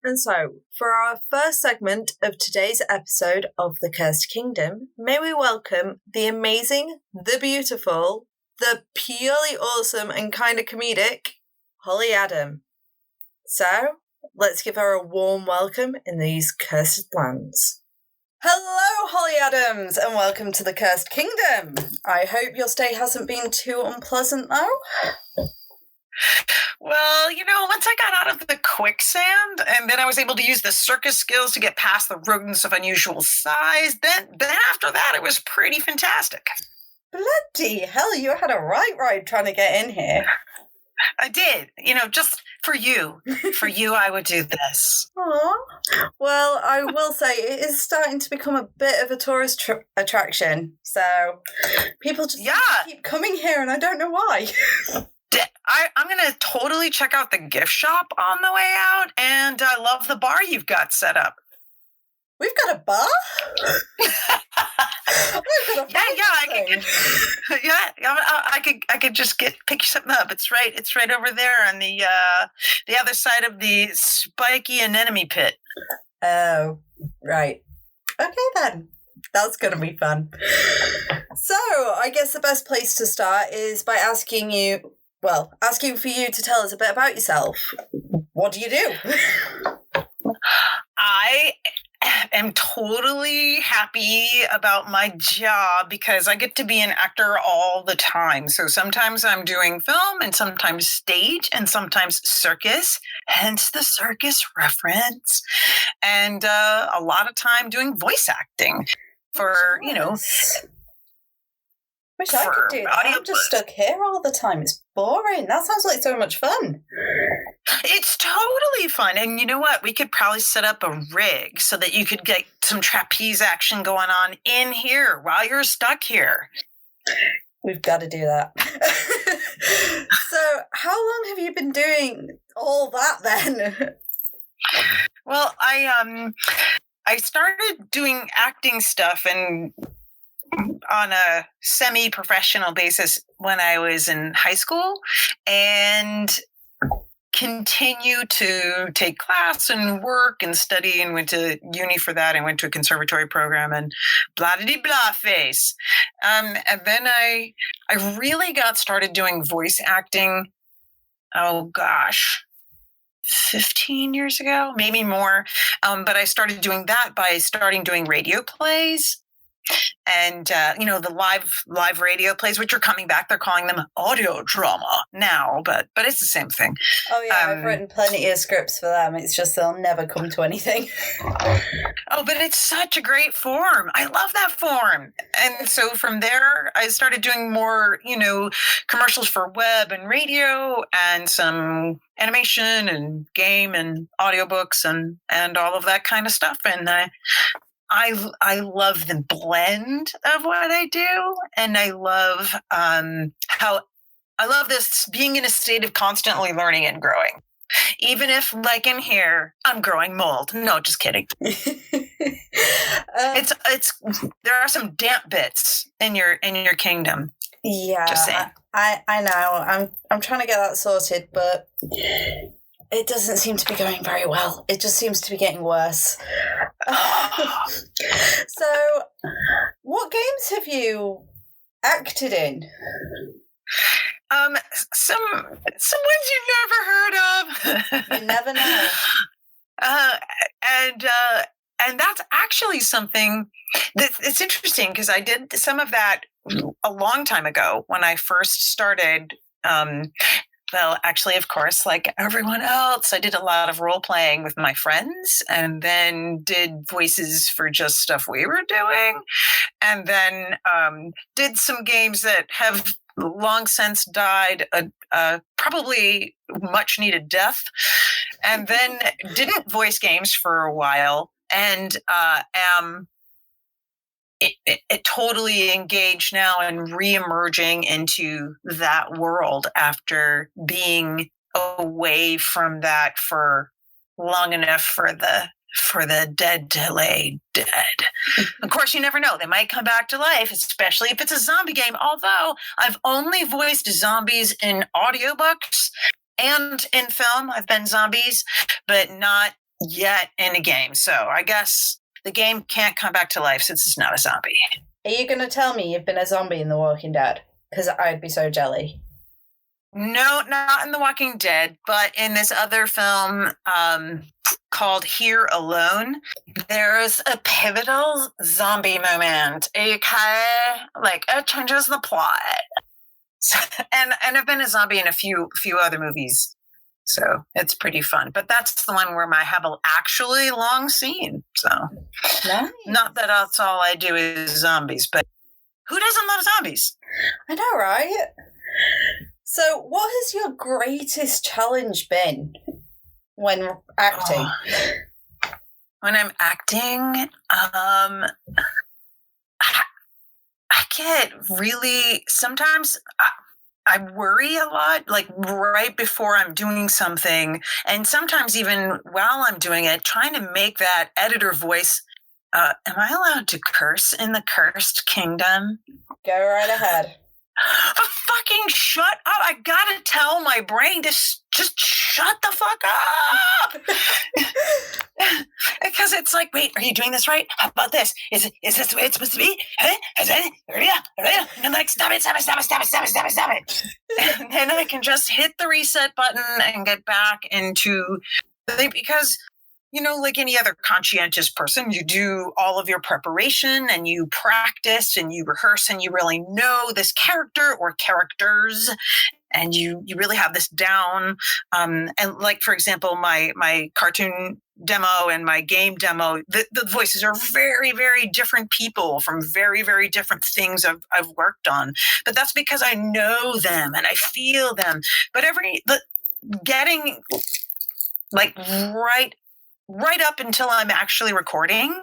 And so, for our first segment of today's episode of The Cursed Kingdom, may we welcome the amazing, the beautiful, the purely awesome and kind of comedic Holly Adam. So, let's give her a warm welcome in these cursed lands. Hello, Holly Adams, and welcome to The Cursed Kingdom. I hope your stay hasn't been too unpleasant, though. Well, once I got out of the quicksand and then I was able to use the circus skills to get past the rodents of unusual size, then after that, it was pretty fantastic. Bloody hell, you had a right ride trying to get in here. I did. Just for you. For you, I would do this. Aww. Well, I will say it is starting to become a bit of a tourist attraction. So people just keep coming here and I don't know why. I'm going to totally check out the gift shop on the way out, and I love the bar you've got set up. We've got a bar? I could just pick something up. It's right over there on the other side of the spiky anemone pit. Oh, right. Okay then. That's going to be fun. So, I guess the best place to start is by asking for you to tell us a bit about yourself. What do you do? I am totally happy about my job because I get to be an actor all the time. So sometimes I'm doing film and sometimes stage and sometimes circus, hence the circus reference. And a lot of time doing voice acting for, Wish I could do that. I'm just stuck here all the time. It's boring. That sounds like so much fun. It's totally fun. And you know what? We could probably set up a rig so that you could get some trapeze action going on in here while you're stuck here. We've got to do that. So how long have you been doing all that then? Well, I started doing acting stuff and on a semi-professional basis when I was in high school and continue to take class and work and study and went to uni for that and went to a conservatory program and blah-de-blah face. And then I really got started doing voice acting, 15 years ago, maybe more. But I started doing that by doing radio plays. And, the live radio plays, which are coming back, they're calling them audio drama now, but it's the same thing. Oh, yeah, I've written plenty of scripts for them. It's just they'll never come to anything. Oh, but it's such a great form. I love that form. And so from there, I started doing more, commercials for web and radio and some animation and game and audiobooks and all of that kind of stuff. And I love the blend of what I do, and I love how I love this being in a state of constantly learning and growing. Even if, like in here, I'm growing mold. No, just kidding. It's there are some damp bits in your kingdom. Yeah, just saying. I know. I'm trying to get that sorted, but it doesn't seem to be going very well. It just seems to be getting worse. So, what games have you acted in? Some ones you've never heard of. You never know. And that's actually something it's interesting because I did some of that a long time ago when I first started. Well, actually, of course, like everyone else, I did a lot of role playing with my friends and then did voices for just stuff we were doing. And then did some games that have long since died a probably much needed death. And then didn't voice games for a while and am it totally engaged now and re-emerging into that world after being away from that for long enough for the dead to lay dead. Of course, you never know. They might come back to life, especially if it's a zombie game. Although I've only voiced zombies in audiobooks and in film. I've been zombies, but not yet in a game. So I guess the game can't come back to life since it's not a zombie. Are you going to tell me you've been a zombie in The Walking Dead? Because I'd be so jelly. No, not in The Walking Dead, but in this other film called Here Alone, there's a pivotal zombie moment. Okay, like it changes the plot. So, and I've been a zombie in a few other movies, so it's pretty fun. But that's the one where I have an actually long scene. So, nice. Not that that's all I do is zombies, but who doesn't love zombies? I know, right? So, what has your greatest challenge been when acting? When I'm acting, I get really, sometimes I worry a lot, like right before I'm doing something, and sometimes even while I'm doing it, trying to make that editor voice. Am I allowed to curse in the Cursed Kingdom? Go right ahead. Fucking shut up. I gotta tell my brain to just shut the fuck up. Because it's like, wait, are you doing this right? How about this? Is this the way it's supposed to be? And I'm like, stop it. And then I can just hit the reset button and get back into the, because like any other conscientious person, you do all of your preparation and you practice and you rehearse and you really know this character or characters and you really have this down. And like, for example, my cartoon demo and my game demo, the voices are very, very different people from very, very different things I've worked on. But that's because I know them and I feel them. But getting like right up until I'm actually recording.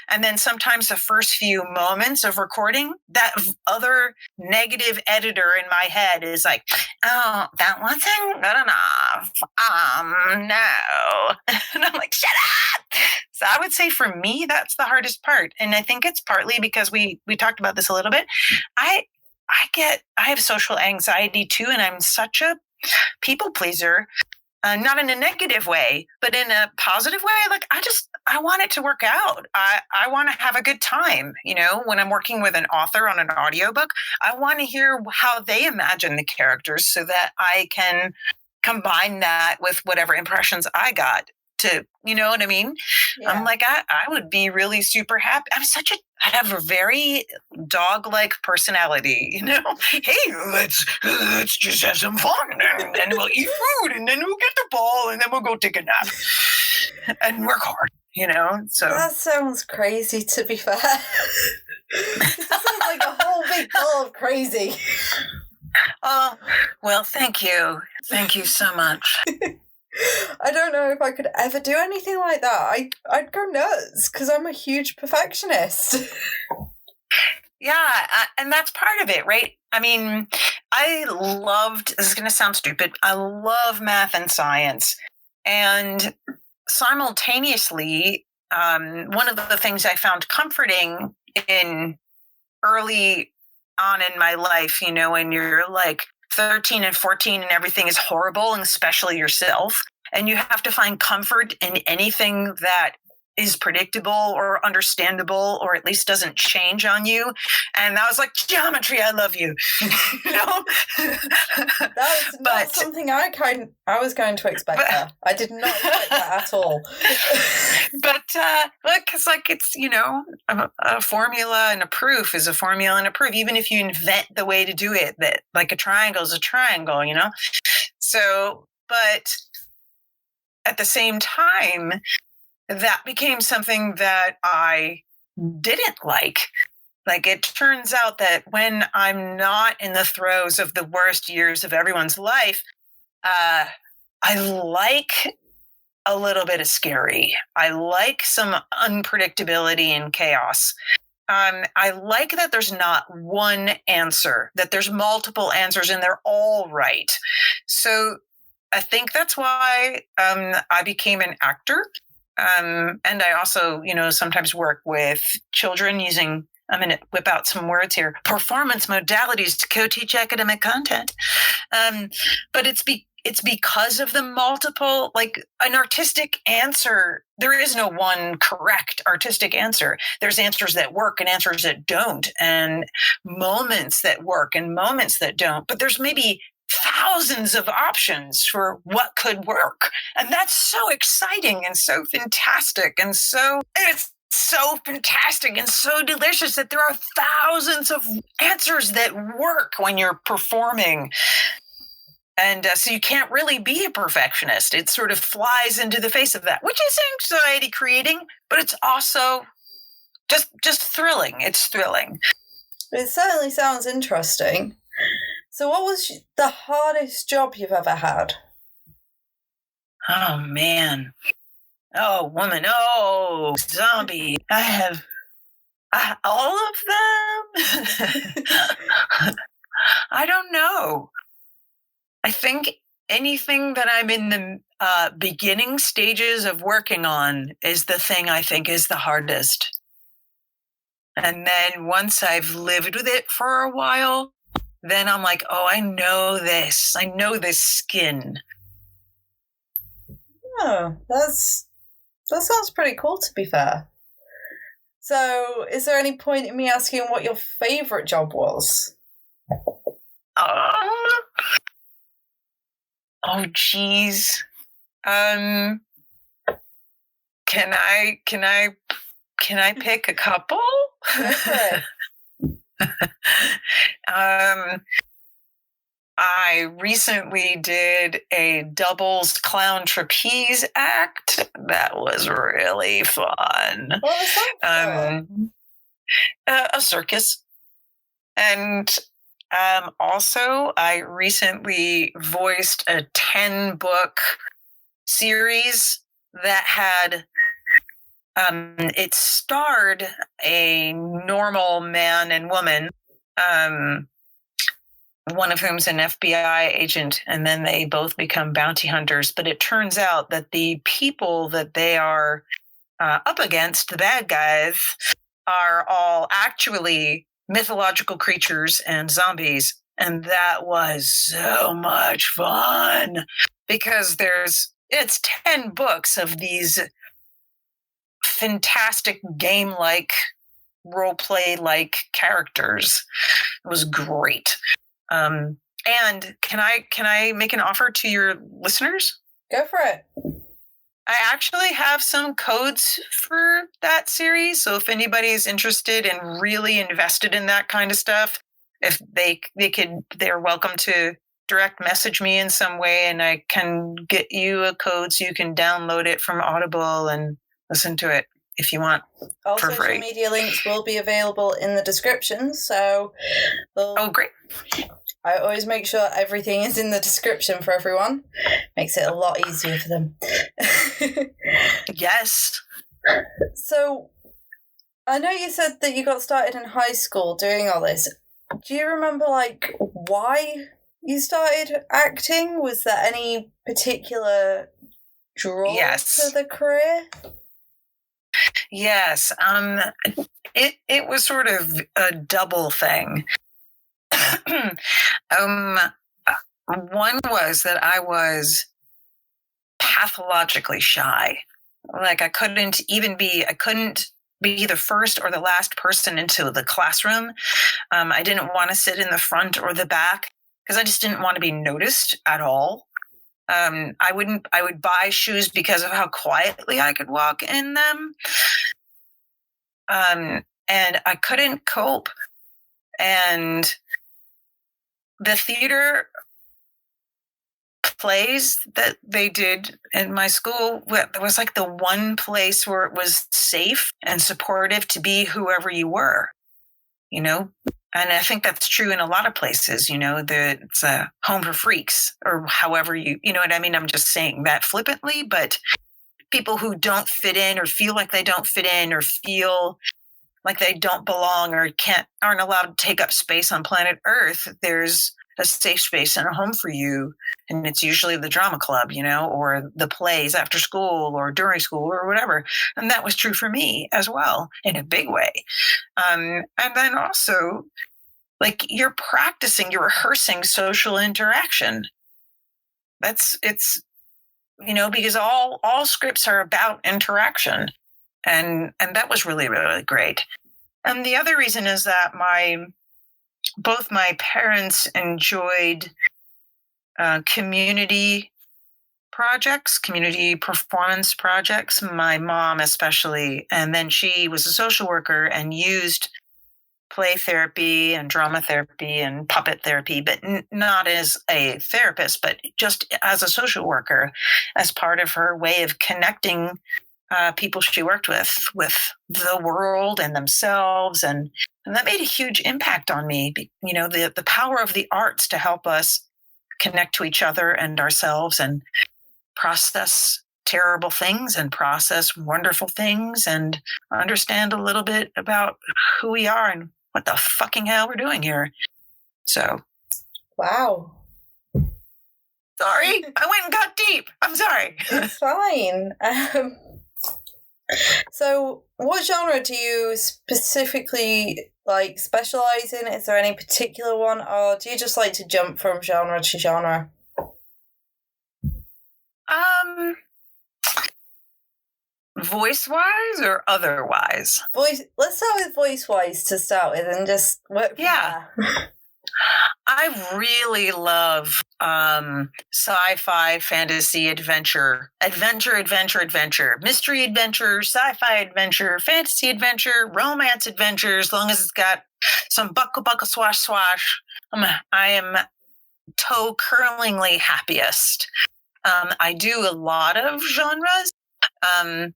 And then sometimes the first few moments of recording, that other negative editor in my head is like, oh, that wasn't good enough. No. And I'm like, shut up. So I would say for me, that's the hardest part. And I think it's partly because we talked about this a little bit. I have social anxiety too. And I'm such a people pleaser. Not in a negative way, but in a positive way. Like, I want it to work out. I want to have a good time. When I'm working with an author on an audiobook, I want to hear how they imagine the characters so that I can combine that with whatever impressions I got to, you know what I mean? Yeah. I'm like, I would be really super happy. I have a very dog-like personality, Hey, let's just have some fun and then we'll eat food and then we'll get the ball and then we'll go take a nap and work hard, So that sounds crazy, to be fair. It sounds like a whole big ball of crazy. Oh, well, thank you. Thank you so much. I don't know if I could ever do anything like that. I'd go nuts because I'm a huge perfectionist. Yeah, and that's part of it, right? I mean, this is going to sound stupid, I love math and science. And simultaneously, one of the things I found comforting in early on in my life, when you're like 13 and 14 and everything is horrible, and especially yourself, and you have to find comfort in anything that is predictable or understandable or at least doesn't change on you. And I was like, geometry, I love you. That's not something I was going to expect there. I did not expect that at all. But because it's, a formula and a proof is a formula and a proof, even if you invent the way to do it, that like a triangle is a triangle, So, but at the same time, that became something that I didn't like. Like, it turns out that when I'm not in the throes of the worst years of everyone's life, I like a little bit of scary. I like some unpredictability and chaos. I like that there's not one answer, that there's multiple answers and they're all right. So I think that's why I became an actor. And I also, sometimes work with children using, I'm going to whip out some words here, performance modalities to co-teach academic content. But it's because of the multiple, like an artistic answer. There is no one correct artistic answer. There's answers that work and answers that don't, and moments that work and moments that don't. But there's maybe thousands of options for what could work. And that's so exciting and so fantastic. And it's so fantastic and so delicious that there are thousands of answers that work when you're performing. And so you can't really be a perfectionist. It sort of flies into the face of that, which is anxiety creating, but it's also just thrilling. It's thrilling. It certainly sounds interesting. So what was the hardest job you've ever had? Oh, man. Oh, woman. Oh, zombie. I have all of them. I don't know. I think anything that I'm in the beginning stages of working on is the thing I think is the hardest. And then once I've lived with it for a while, then I'm like, oh, I know this. I know this skin. Oh, that sounds pretty cool, to be fair. So, is there any point in me asking what your favourite job was? Oh, geez. Can I pick a couple? Okay. I recently did a doubles clown trapeze act. That was really fun. What was that for? A circus. And also, I recently voiced a 10-book series that had it starred a normal man and woman, one of whom's an FBI agent, and then they both become bounty hunters. But it turns out that the people that they are up against, the bad guys, are all actually mythological creatures and zombies. And that was so much fun because it's 10 books of these fantastic game-like, role-play-like characters. It was great. And can I make an offer to your listeners? Go for it. I actually have some codes for that series. So if anybody's interested and really invested in that kind of stuff, if they're welcome to direct message me in some way, and I can get you a code so you can download it from Audible and listen to it if you want. All for social free. Media links will be available in the description. So, oh, great. I always make sure everything is in the description for everyone. Makes it a lot easier for them. Yes. So, I know you said that you got started in high school doing all this. Do you remember, why you started acting? Was there any particular draw to the career? Yes. It was sort of a double thing. One was that I was pathologically shy. Like I couldn't be the first or the last person into the classroom. I didn't want to sit in the front or the back because I just didn't want to be noticed at all. I would buy shoes because of how quietly I could walk in them. And I couldn't cope. And the theater plays that they did in my school, it was like the one place where it was safe and supportive to be whoever you were, and I think that's true in a lot of places, that it's a home for freaks or however you know what I mean? I'm just saying that flippantly, but people who don't fit in or feel like they don't fit in or feel like they don't belong or aren't allowed to take up space on planet Earth, there's a safe space and a home for you. And it's usually the drama club, or the plays after school or during school or whatever. And that was true for me as well in a big way. And then also, you're rehearsing social interaction. it's because all scripts are about interaction, and that was really, really great. And the other reason is that both my parents enjoyed community projects, community performance projects, my mom especially. And then she was a social worker and used play therapy and drama therapy and puppet therapy, but not as a therapist, but just as a social worker, as part of her way of connecting people she worked with the world and themselves. And that made a huge impact on me. The power of the arts to help us connect to each other and ourselves and process terrible things and process wonderful things and understand a little bit about who we are and what the fucking hell we're doing here. So. Wow. Sorry, I went and got deep. I'm sorry. It's fine. So what genre do you specifically specialize in? Is there any particular one, or do you just like to jump from genre to genre? Voice-wise or otherwise? Let's start with voice-wise to start with, and just work from there. I really love sci-fi, fantasy, adventure, mystery adventure, sci-fi adventure, fantasy adventure, romance adventure. As long as it's got some buckle, swash, swash, I am toe-curlingly happiest. I do a lot of genres,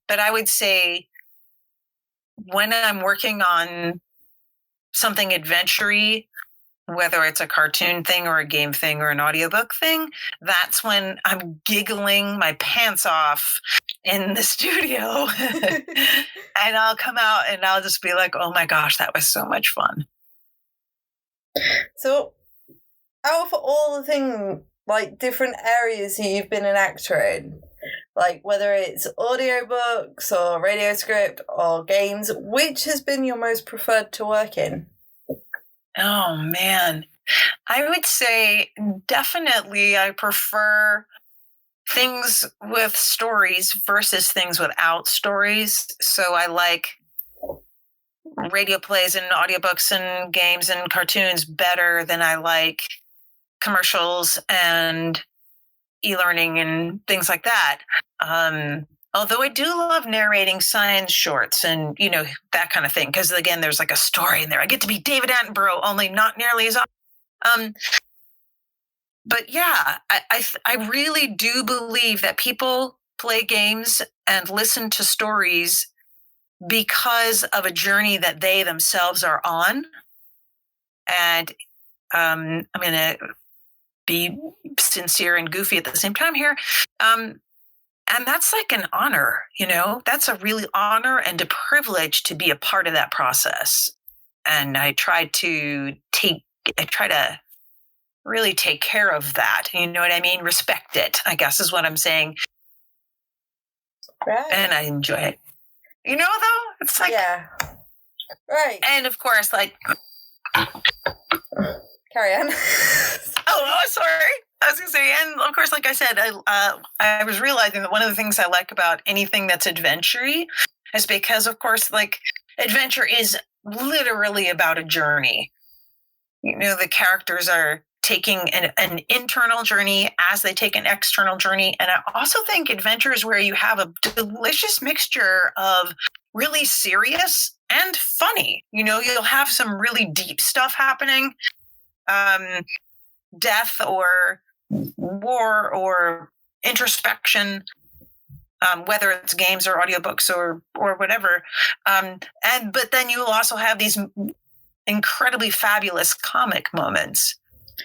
but I would say when I'm working on something adventure-y, whether it's a cartoon thing or a game thing or an audiobook thing, that's when I'm giggling my pants off in the studio. And I'll come out and I'll just be like, oh my gosh, that was so much fun. So out of all the things, different areas you've been an actor in, whether it's audiobooks or radio script or games, which has been your most preferred to work in? Oh, man. I would say definitely I prefer things with stories versus things without stories. So I like radio plays and audiobooks and games and cartoons better than I like commercials and e-learning and things like that. Although I do love narrating science shorts and, that kind of thing. Because, again, there's a story in there. I get to be David Attenborough, only not nearly as often. But, yeah, I really do believe that people play games and listen to stories because of a journey that they themselves are on. And I'm going to be sincere and goofy at the same time here. And that's an honor, that's a really honor and a privilege to be a part of that process. And I try to really take care of that. You know what I mean? Respect it, I guess is what I'm saying. Right. And I enjoy it. Though, it's yeah. Right. And of course, carry on. oh, sorry. I was going to say, and of course, like I said, I was realizing that one of the things I like about anything that's adventure-y is because, of course, adventure is literally about a journey. The characters are taking an internal journey as they take an external journey. And I also think adventure is where you have a delicious mixture of really serious and funny. You'll have some really deep stuff happening, death or war or introspection, whether it's games or audiobooks or whatever. But then you'll also have these incredibly fabulous comic moments.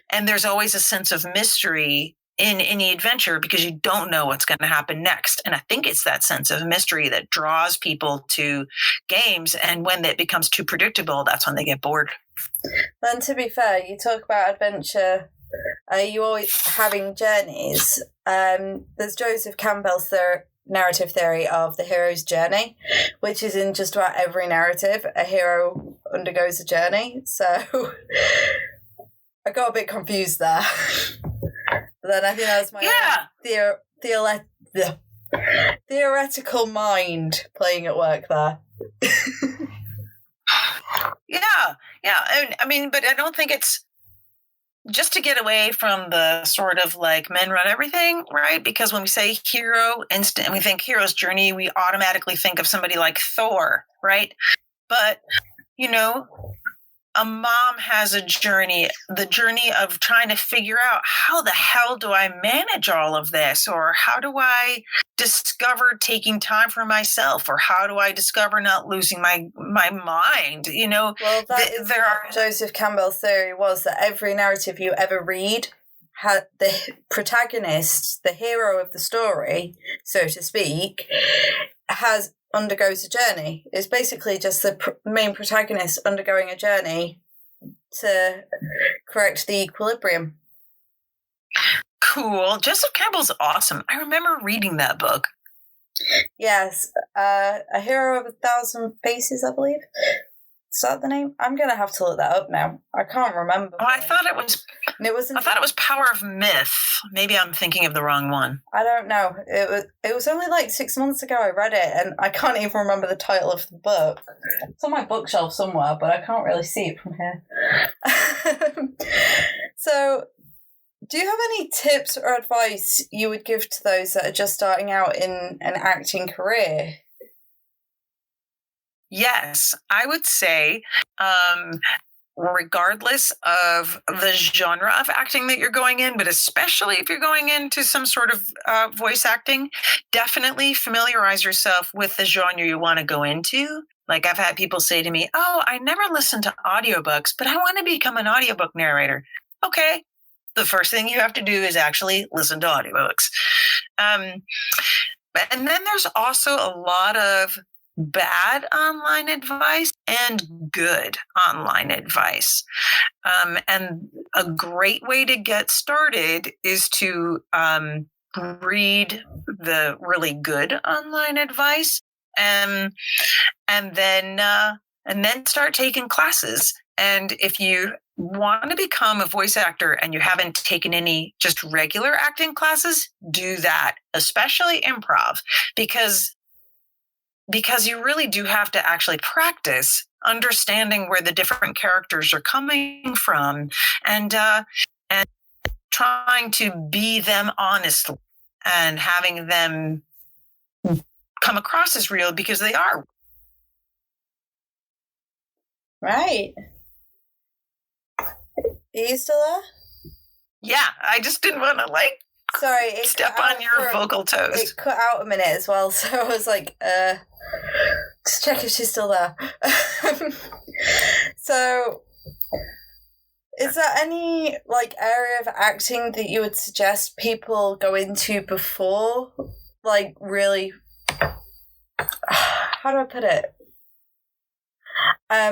And there's always a sense of mystery in any adventure because you don't know what's going to happen next. And I think it's that sense of mystery that draws people to games. And when it becomes too predictable, that's when they get bored. And to be fair, you talk about adventure, you always having journeys. There's Joseph Campbell's narrative theory of the hero's journey, which is in just about every narrative, a hero undergoes a journey. So I got a bit confused there. then I think that was my theoretical mind playing at work there. Yeah. I mean, but I don't think it's just to get away from the sort of like men run everything, right? Because when we say hero instant, we think hero's journey, we automatically think of somebody like Thor, right? But, a mom has a journey, the journey of trying to figure out how the hell do I manage all of this? Or how do I discover taking time for myself? Or how do I discover not losing my mind? Well, Joseph Campbell's theory was that every narrative you ever read had the protagonist, the hero of the story, so to speak, undergoes a journey. It's basically just the main protagonist undergoing a journey to correct the equilibrium. Cool. Joseph Campbell's awesome. I remember reading that book. Yes. A Hero of 1,000 Faces, I believe. Is that the name? I'm going to have to look that up now. I can't remember. Oh, I thought it was Power of Myth. Maybe I'm thinking of the wrong one. I don't know. It was only like 6 months ago I read it, and I can't even remember the title of the book. It's on my bookshelf somewhere, but I can't really see it from here. So, do you have any tips or advice you would give to those that are just starting out in an acting career? Yes, I would say, regardless of the genre of acting that you're going in, but especially if you're going into some sort of voice acting, definitely familiarize yourself with the genre you want to go into. Like I've had people say to me, "Oh, I never listened to audiobooks, but I want to become an audiobook narrator." Okay, the first thing you have to do is actually listen to audiobooks. And then there's also a lot of bad online advice and good online advice. And a great way to get started is to read the really good online advice and then start taking classes. And if you want to become a voice actor and you haven't taken any just regular acting classes, do that, especially improv, because you really do have to actually practice understanding where the different characters are coming from and trying to be them honestly and having them come across as real because they are. Right. Are you still there? Yeah, I just didn't want to step on your vocal toes. It cut out a minute as well, so I was like, just check if she's still there. So, is there any area of acting that you would suggest people go into before, really? How do I put it?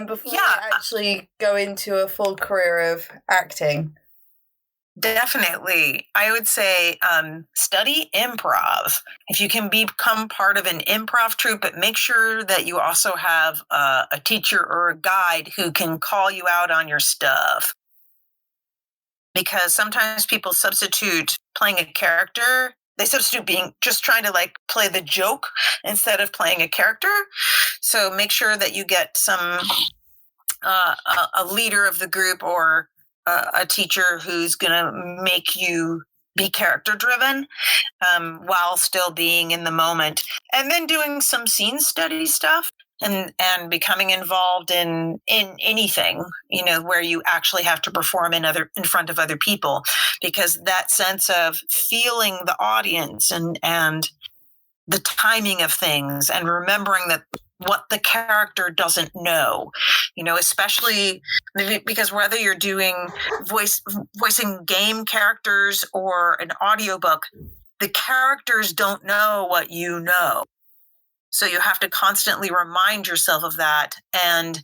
Before you actually go into a full career of acting. Definitely. I would say study improv. If you can become part of an improv troupe, but make sure that you also have a teacher or a guide who can call you out on your stuff. Because sometimes people substitute playing a character. They substitute being just trying to play the joke instead of playing a character. So make sure that you get some a leader of the group or a teacher who's going to make you be character driven while still being in the moment, and then doing some scene study stuff and becoming involved in anything, where you actually have to perform in front of other people, because that sense of feeling the audience and the timing of things and remembering that what the character doesn't know, especially because whether you're doing voicing game characters or an audiobook, the characters don't know what you know. So you have to constantly remind yourself of that. And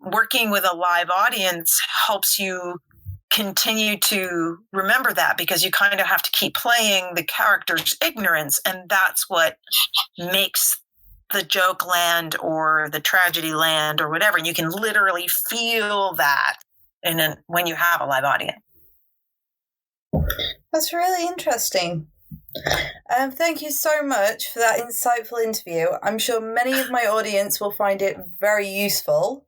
working with a live audience helps you continue to remember that, because you kind of have to keep playing the character's ignorance. And that's what makes the joke land or the tragedy land or whatever. And you can literally feel that when you have a live audience. That's really interesting. Thank you so much for that insightful interview. I'm sure many of my audience will find it very useful.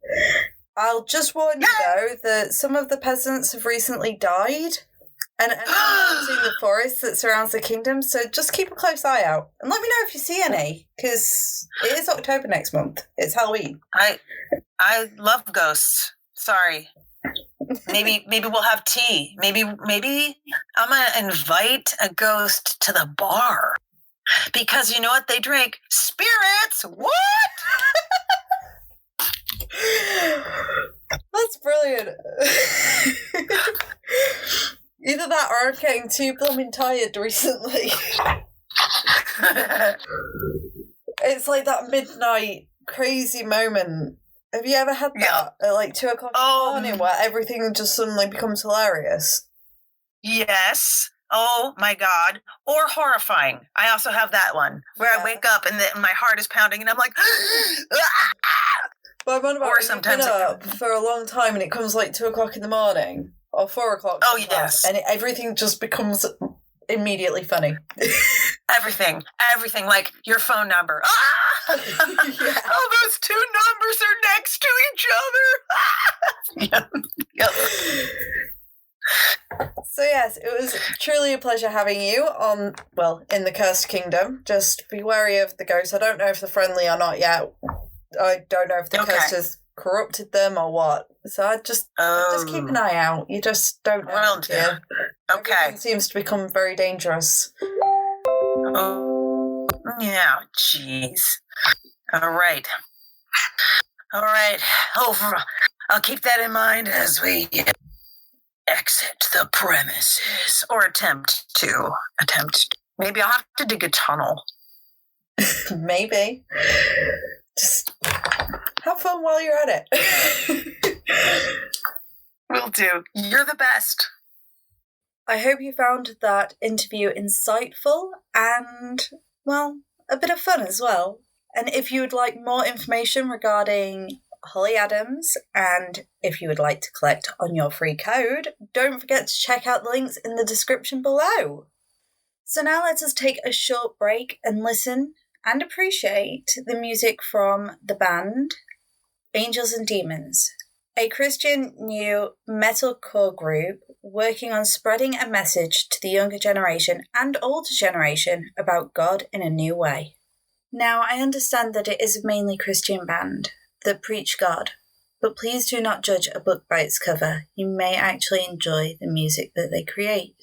I'll just warn you, though, that some of the peasants have recently died and in the forest that surrounds the kingdom, so just keep a close eye out. And let me know if you see any, because it is October next month. It's Halloween. I love ghosts. Sorry. Maybe we'll have tea. Maybe I'm gonna invite a ghost to the bar. Because you know what they drink? Spirits! What? That's brilliant. Either that or I'm getting too blooming tired recently. It's like that midnight crazy moment. Have you ever had that at like 2 o'clock in the morning where everything just suddenly becomes hilarious? Yes. Oh my God. Or horrifying. I also have that one where I wake up and my heart is pounding and I'm like, but I'm on about sometimes up for a long time and it comes like 2 o'clock in the morning or 4 o'clock. Oh, yes. And everything just becomes immediately funny. Everything, like your phone number. Oh, those two numbers are next to each other. Yep. So yes, it was truly a pleasure having you in the Cursed Kingdom. Just be wary of the ghosts. I don't know if they're friendly or not yet. I don't know if the curse has corrupted them or what. So I just keep an eye out. You just don't know. Everything seems to become very dangerous. Oh, yeah, jeez. All right. I'll keep that in mind as we exit the premises, or attempt to. Maybe I'll have to dig a tunnel. Maybe. Just have fun while you're at it. Will do. You're the best. I hope you found that interview insightful and, a bit of fun as well. And if you would like more information regarding Holly Adams, and if you would like to collect on your free code, don't forget to check out the links in the description below. So now let us take a short break and listen and appreciate the music from the band Angels and Demons, a Christian new metalcore group working on spreading a message to the younger generation and older generation about God in a new way. Now, I understand that it is a mainly Christian band that preach God, but please do not judge a book by its cover. You may actually enjoy the music that they create.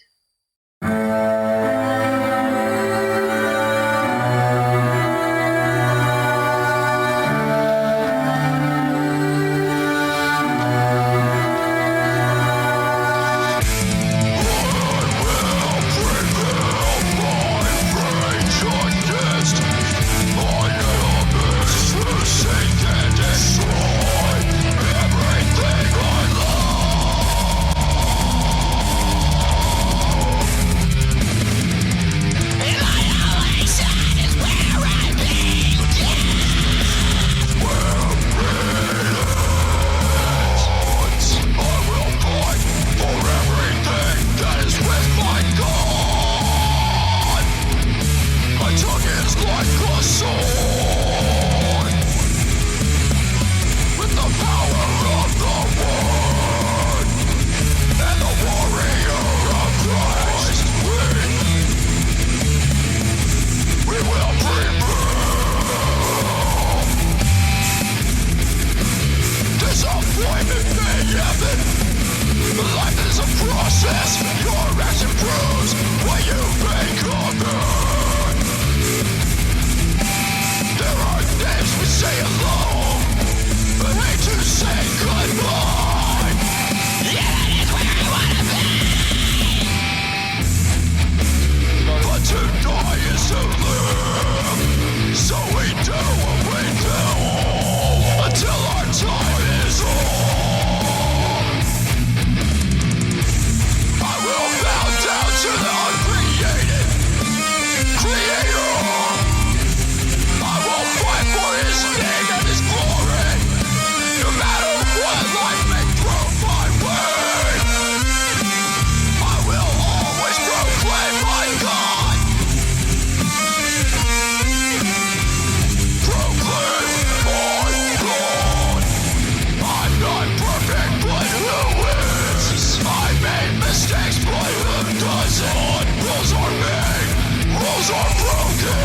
are broken.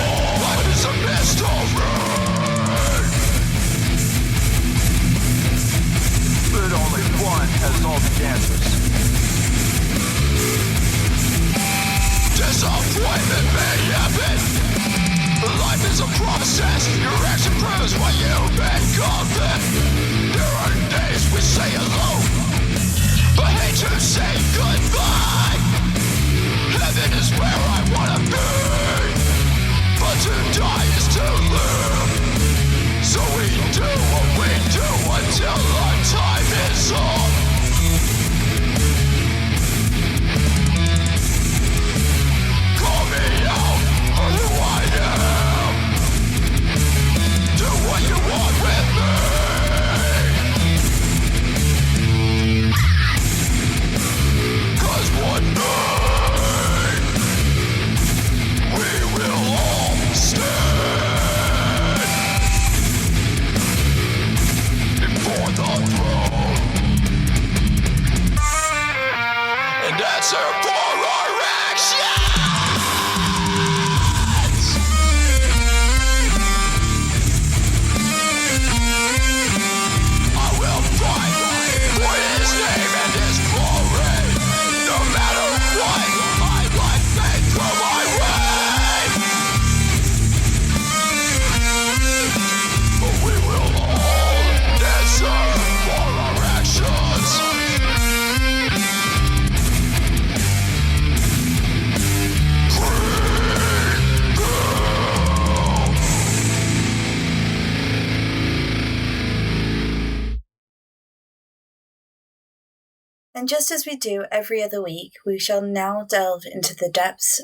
Life is a mystery. But only one has all the answers. Disappointment may happen. Life is a process. Your action proves what you've become. There are days we say hello, but hate to say goodbye. Heaven is where I wanna be, but to die is to live. So we do what we do until our time is up. Call me out for who I am. Do what you want with me. Cause one day we will all stand before the throne and answer for our actions. I will fight for his name and his glory. No matter what, I'd like faith through my way. But we will all answer for our actions. And just as we do every other week, we shall now delve into the depths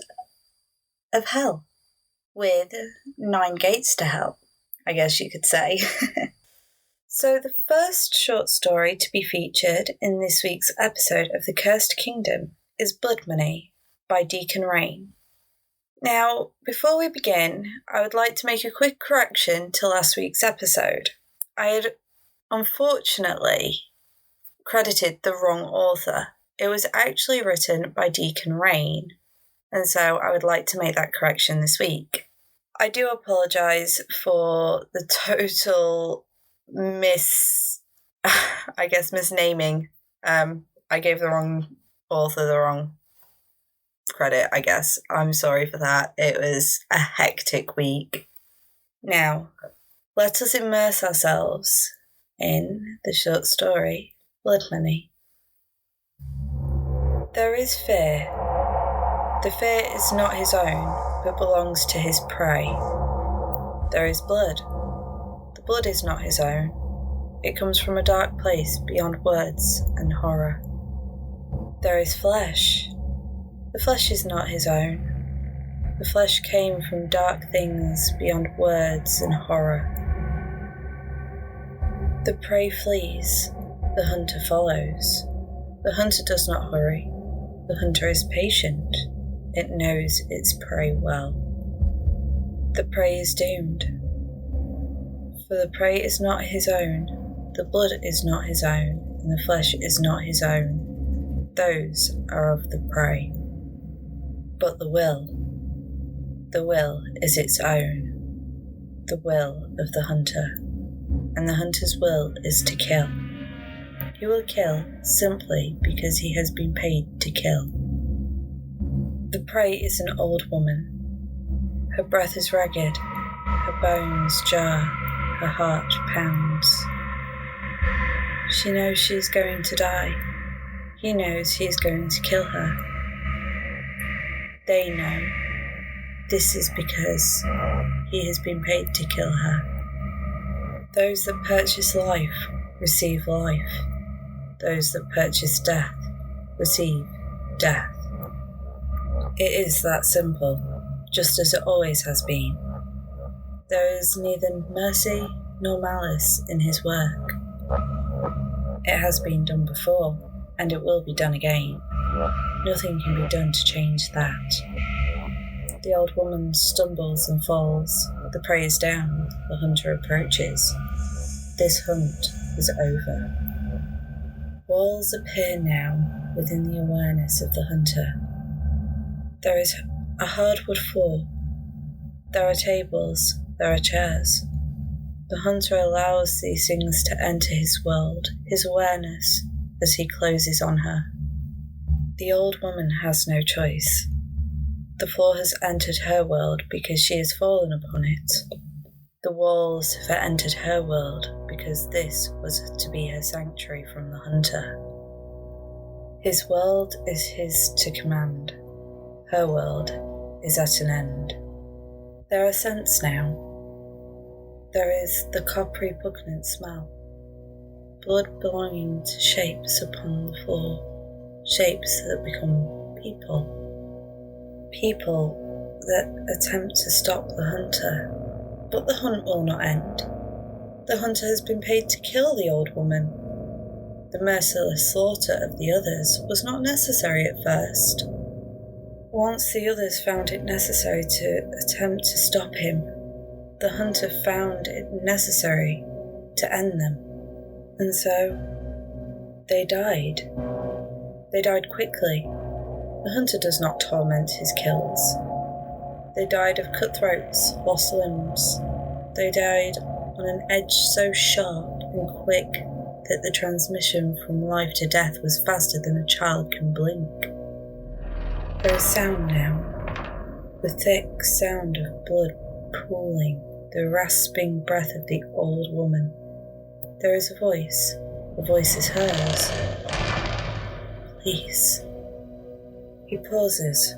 of hell, with 9 gates to hell, I guess you could say. So the first short story to be featured in this week's episode of The Cursed Kingdom is Blood Money by Deacon Rayne. Now, before we begin, I would like to make a quick correction to last week's episode. I had unfortunately credited the wrong author. It was actually written by Deacon Rayne, and so I would like to make that correction this week. I do apologise for the total misnaming. I gave the wrong author the wrong credit, I guess. I'm sorry for that. It was a hectic week. Now, let us immerse ourselves in the short story, Blood Money. There is fear. The fear is not his own, but belongs to his prey. There is blood. The blood is not his own. It comes from a dark place beyond words and horror. There is flesh. The flesh is not his own. The flesh came from dark things beyond words and horror. The prey flees. The hunter follows. The hunter does not hurry. The hunter is patient. It knows its prey well. The prey is doomed. For the prey is not his own, the blood is not his own, and the flesh is not his own. Those are of the prey. But the will is its own, the will of the hunter, and the hunter's will is to kill. He will kill simply because he has been paid to kill. The prey is an old woman. Her breath is ragged, her bones jar, her heart pounds. She knows she is going to die. He knows he is going to kill her. They know. This is because he has been paid to kill her. Those that purchase life receive life. Those that purchase death receive death. It is that simple, just as it always has been. There is neither mercy nor malice in his work. It has been done before, and it will be done again. Nothing can be done to change that. The old woman stumbles and falls. The prey is down. The hunter approaches. This hunt is over. Walls appear now within the awareness of the hunter. There is a hardwood floor There are tables, there are chairs. The hunter allows these things to enter his world, his awareness, as he closes on her. The old woman has no choice. The floor has entered her world because she has fallen upon it. The walls have entered her world because this was to be her sanctuary from the hunter. His world is his to command. Her world is at an end. There are scents now. There is the coppery pungent smell. Blood belonging to shapes upon the floor. Shapes that become people. People that attempt to stop the hunter. But the hunt will not end. The hunter has been paid to kill the old woman. The merciless slaughter of the others was not necessary at first. Once the others found it necessary to attempt to stop him, the hunter found it necessary to end them. And so, they died. They died quickly. The hunter does not torment his kills. They died of cut throats, lost limbs. They died on an edge so sharp and quick that the transmission from life to death was faster than a child can blink. There is sound now, the thick sound of blood pooling, the rasping breath of the old woman. There is a voice. The voice is hers. Please. He pauses.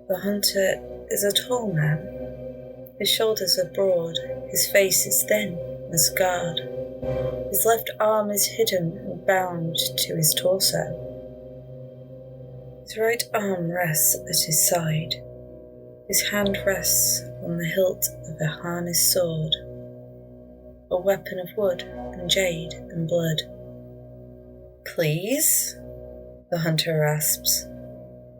The hunter is a tall man. His shoulders are broad, his face is thin and scarred. His left arm is hidden and bound to his torso. His right arm rests at his side. His hand rests on the hilt of a harnessed sword, a weapon of wood and jade and blood. Please? The hunter rasps.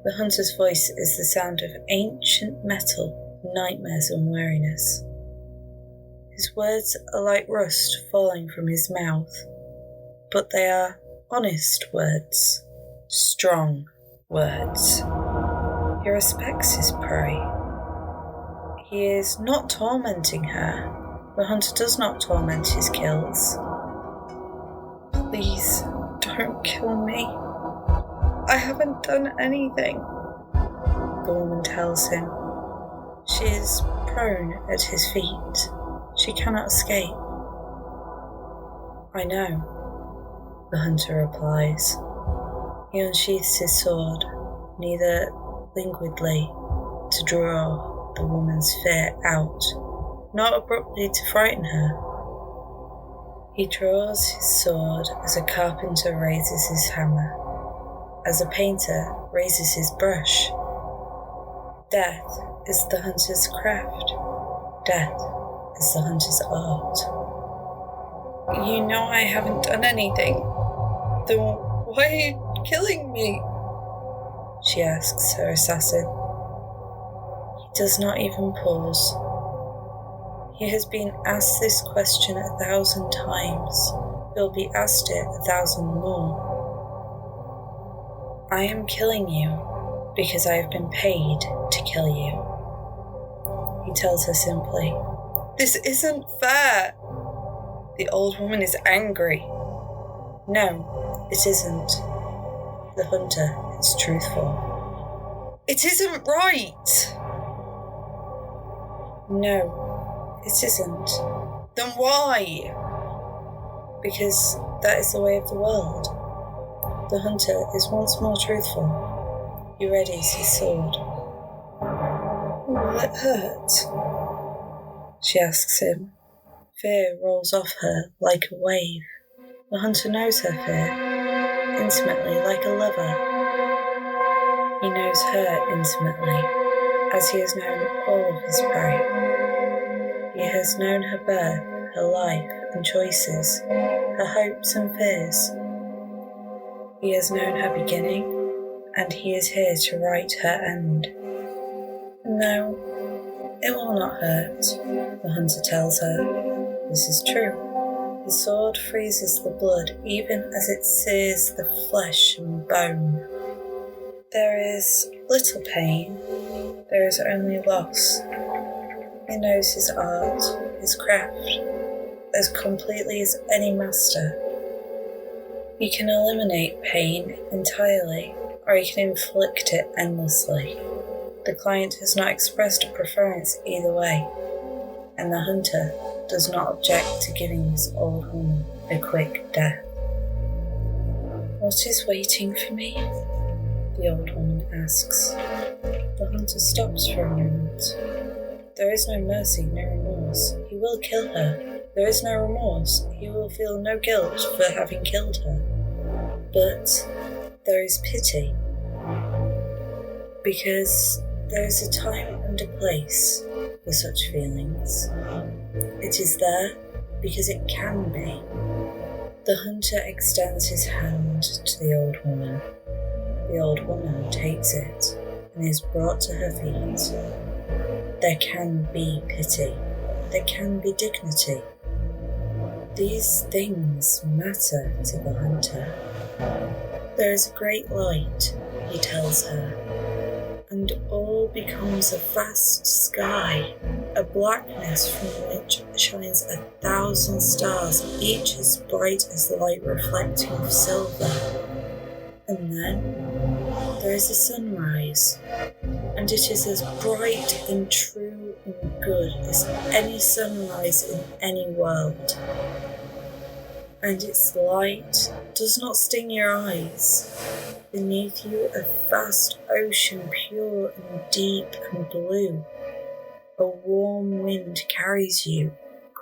The hunter's voice is the sound of ancient metal, nightmares and weariness. His words are like rust falling from his mouth, but they are honest words, strong words. He respects his prey. He is not tormenting her. The hunter does not torment his kills. Please, don't kill me. I haven't done anything, the woman tells him. She is prone at his feet. She cannot escape. I know, the hunter replies. He unsheaths his sword, neither languidly to draw the woman's fear out, nor abruptly to frighten her. He draws his sword as a carpenter raises his hammer, as a painter raises his brush. Death is the hunter's craft. Death is the hunter's art. You know I haven't done anything. Then why are you killing me? She asks her assassin. He does not even pause. He has been asked this question 1,000 times. He'll be asked it 1,000 more. I am killing you because I have been paid to kill you. He tells her simply. This isn't fair. The old woman is angry. No, it isn't. The hunter is truthful. It isn't right. No, it isn't. Then why? Because that is the way of the world. The hunter is once more truthful. He readies his sword. Will it hurt? She asks him. Fear rolls off her like a wave. The hunter knows her fear, intimately like a lover. He knows her intimately, as he has known all of his prey. He has known her birth, her life and choices, her hopes and fears. He has known her beginning, and he is here to write her end. No, it will not hurt, the hunter tells her. This is true. His sword freezes the blood even as it sears the flesh and bone. There is little pain. There is only loss. He knows his art, his craft, as completely as any master. He can eliminate pain entirely, or he can inflict it endlessly. The client has not expressed a preference either way, and the hunter does not object to giving this old woman a quick death. "What is waiting for me?" the old woman asks. The hunter stops for a moment. There is no mercy, no remorse. He will kill her. There is no remorse. He will feel no guilt for having killed her. But there is pity, because there is a time and a place for such feelings. It is there because it can be. The hunter extends his hand to the old woman. The old woman takes it and is brought to her feet. There can be pity. There can be dignity. These things matter to the hunter. There is a great light, he tells her, and all becomes a vast sky, a blackness from which shines 1,000 stars, each as bright as the light reflecting of silver. And then there is a sunrise, and it is as bright and true and good as any sunrise in any world. And its light does not sting your eyes. Beneath you a vast ocean, pure and deep and blue. A warm wind carries you,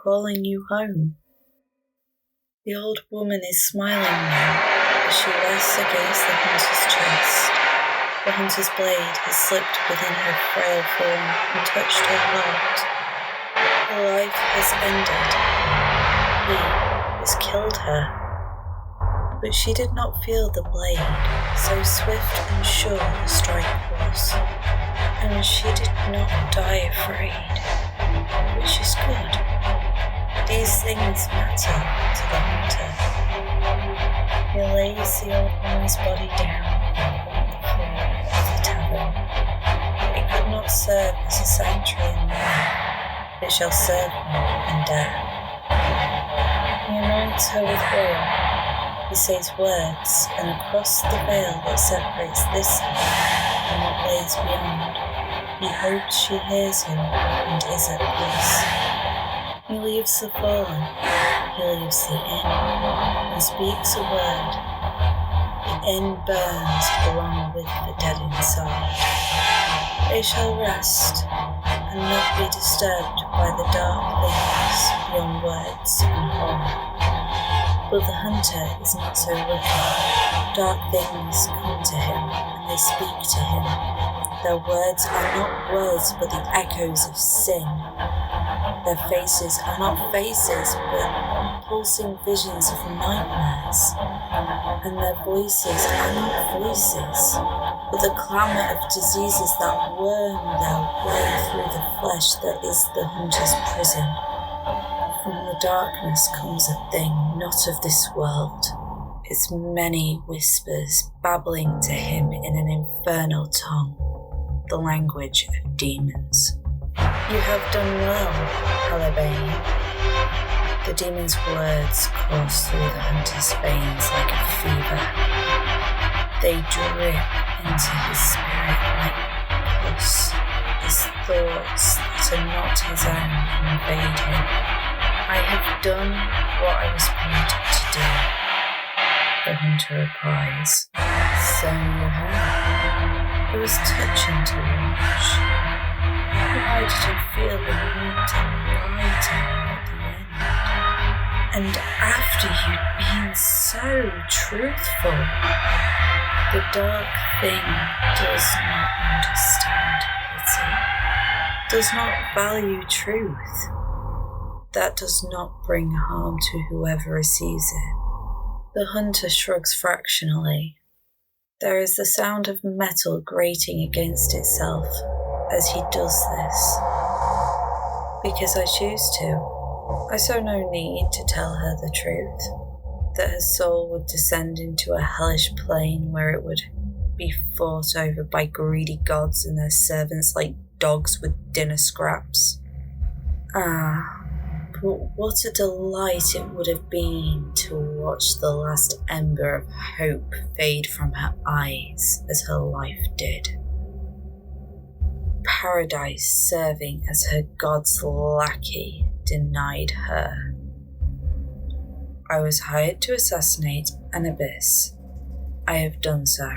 calling you home. The old woman is smiling now as she rests against the hunter's chest. The hunter's blade has slipped within her frail form and touched her heart. Her life has ended. He has killed her. But she did not feel the blade, so swift and sure the strike was. And she did not die afraid, which is good. These things matter to the hunter. He lays the old woman's body down on the floor of the tavern. It could not serve as a sanctuary in life. It shall serve him in death. He anoints her with oil. He says words, and across the veil that separates this side and what lays beyond, he hopes she hears him and is at peace. He leaves the fallen, he leaves the inn, and speaks a word. The inn burns along with the dead inside. They shall rest, and not be disturbed by the dark things beyond words and horror. But the hunter is not so lucky. Dark things come to him, and they speak to him. Their words are not words, but the echoes of sin. Their faces are not faces, but pulsing visions of nightmares. And their voices are not voices, but the clamour of diseases that worm their way through the flesh that is the hunter's prison. From the darkness comes a thing not of this world, its many whispers babbling to him in an infernal tongue, the language of demons. "You have done well, Halibane." The demon's words course through the hunter's veins like a fever. They drip into his spirit like pus. His thoughts that are not his own invade him. "I have done what I was paid to do," the hunter replies. "So you have. It was touching to watch. Why did you feel the need to lie to me at the end? And after you'd been so truthful." The dark thing does not understand pity, does not value truth. That does not bring harm to whoever receives it. The hunter shrugs fractionally. There is the sound of metal grating against itself as he does this. Because I choose to. I saw no need to tell her the truth, that her soul would descend into a hellish plane where it would be fought over by greedy gods and their servants like dogs with dinner scraps. But what a delight it would have been to watch the last ember of hope fade from her eyes as her life did. Paradise serving as her god's lackey denied her. I was hired to assassinate an abyss. I have done so.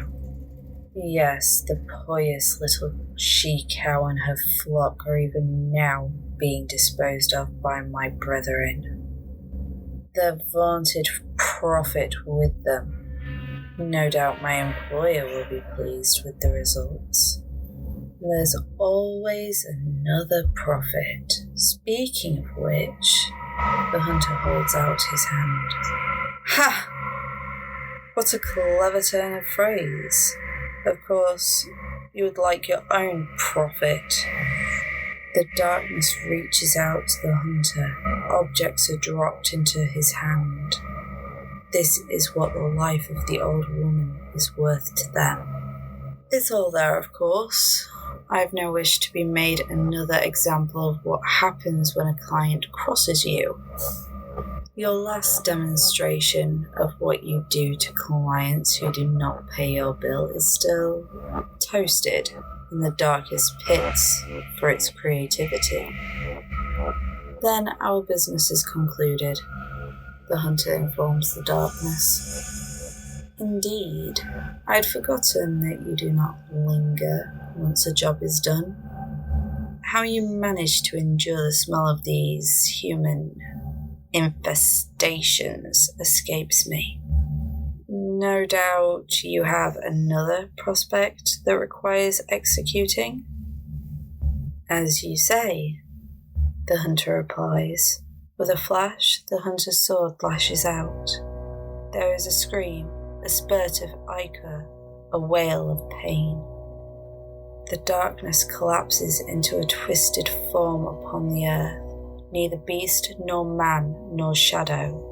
Yes, the pious little she-cow and her flock are even now being disposed of by my brethren. Their vaunted profit with them. No doubt my employer will be pleased with the results. There's always another prophet. Speaking of which, the hunter holds out his hand. Ha! What a clever turn of phrase. Of course, you would like your own prophet. The darkness reaches out to the hunter. Objects are dropped into his hand. This is what the life of the old woman is worth to them. It's all there, of course. I have no wish to be made another example of what happens when a client crosses you. Your last demonstration of what you do to clients who do not pay your bill is still toasted in the darkest pits for its creativity. Then our business is concluded, the hunter informs the darkness. Indeed, I had forgotten that you do not linger once a job is done. How you manage to endure the smell of these human infestations escapes me. No doubt you have another prospect that requires executing? As you say, the hunter replies. With a flash, the hunter's sword lashes out. There is a scream, a spurt of ichor, a wail of pain. The darkness collapses into a twisted form upon the earth. Neither beast, nor man, nor shadow.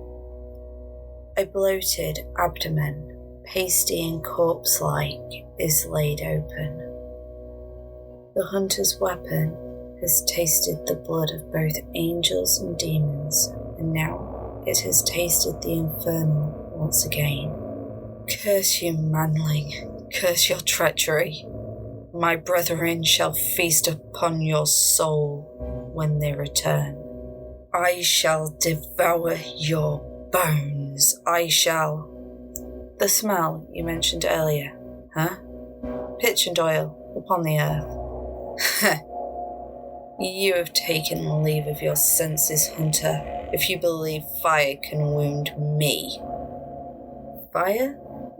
A bloated abdomen, pasty and corpse-like, is laid open. The hunter's weapon has tasted the blood of both angels and demons, and now it has tasted the infernal once again. Curse you, manling, curse your treachery. My brethren shall feast upon your soul when they return. I shall devour your bones. I shall... The smell you mentioned earlier, huh? Pitch and oil upon the earth. You have taken leave of your senses, hunter, if you believe fire can wound me. Fire?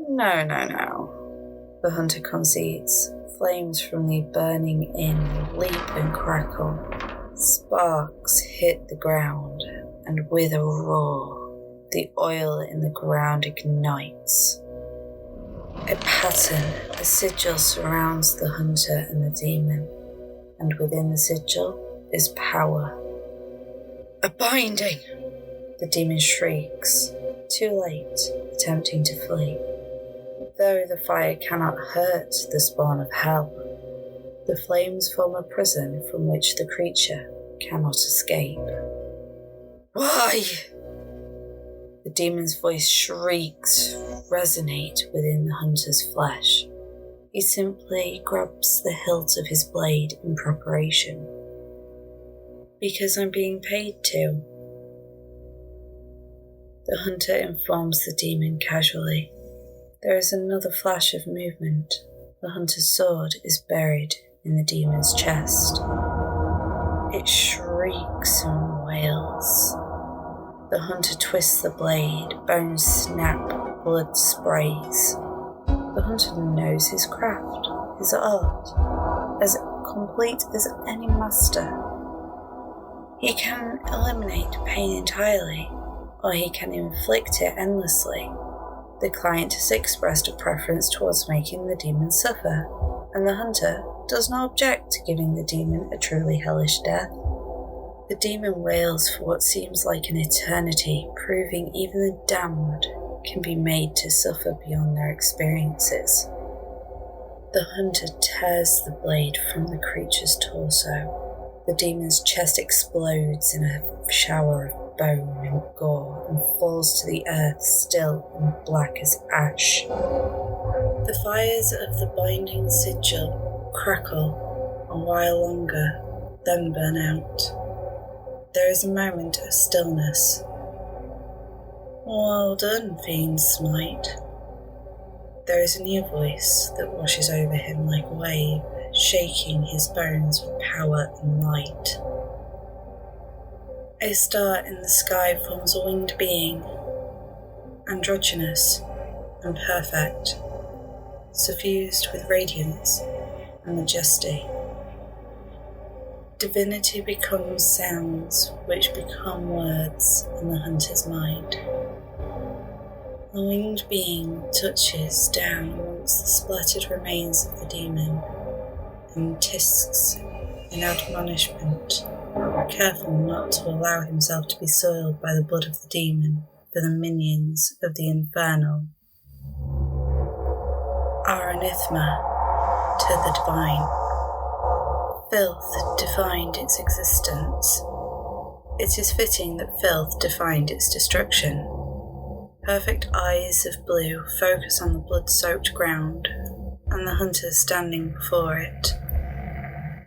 No. The hunter concedes. Flames from the burning inn leap and crackle. Sparks hit the ground, and with a roar, the oil in the ground ignites. A pattern, a sigil surrounds the hunter and the demon, and within the sigil is power. A binding! The demon shrieks, too late, attempting to flee. Though the fire cannot hurt the spawn of hell, the flames form a prison from which the creature cannot escape. Why? The demon's voice shrieks resonate within the hunter's flesh. He simply grabs the hilt of his blade in preparation. Because I'm being paid to. The hunter informs the demon casually. There is another flash of movement. The hunter's sword is buried in the demon's chest. It shrieks and wails. The hunter twists the blade, bones snap, blood sprays. The hunter knows his craft, his art, as complete as any master. He can eliminate pain entirely, or he can inflict it endlessly. The client has expressed a preference towards making the demon suffer, and the hunter does not object to giving the demon a truly hellish death. The demon wails for what seems like an eternity, proving even the damned can be made to suffer beyond their experiences. The hunter tears the blade from the creature's torso. The The demon's chest explodes in a shower of bone and gore and falls to the earth still and black as ash. The fires of the binding sigil crackle a while longer, then burn out. There is a moment of stillness. Well done, Fiend's Smite. There is a new voice that washes over him like a wave, shaking his bones with power and light. A star in the sky forms a winged being, androgynous and perfect, suffused with radiance and majesty. Divinity becomes sounds which become words in the hunter's mind. The winged being touches down amongst the splattered remains of the demon and tisks in admonishment, careful not to allow himself to be soiled by the blood of the demon for the minions of the infernal. Aranithma to the divine. Filth defined its existence. It is fitting that filth defined its destruction. Perfect eyes of blue focus on the blood-soaked ground, and the hunter standing before it.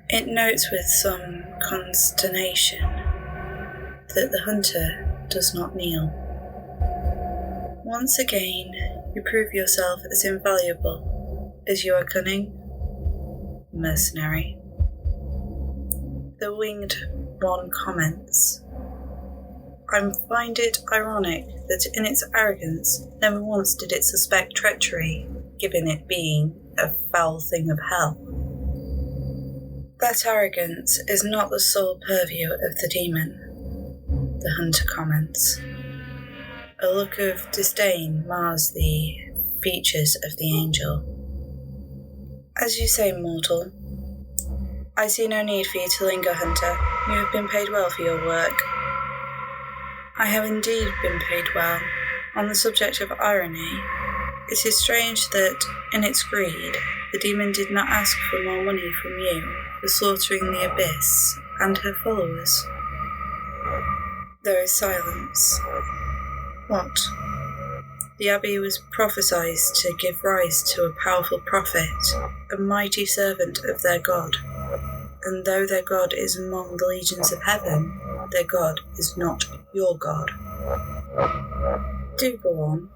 It notes with some consternation that the hunter does not kneel. Once again, you prove yourself as invaluable as you are cunning, mercenary. The winged one comments, I find it ironic that in its arrogance never once did it suspect treachery, given it being a foul thing of hell. That arrogance is not the sole purview of the demon, the hunter comments. A look of disdain mars the features of the angel. As you say, mortal, I see no need for you to linger, hunter. You have been paid well for your work. I have indeed been paid well. On the subject of irony, it is strange that, in its greed, the demon did not ask for more money from you for slaughtering the Abyss and her followers. There is silence. What? The Abbey was prophesied to give rise to a powerful prophet, a mighty servant of their god. And though their god is among the legions of heaven, their god is not your god. Do go on,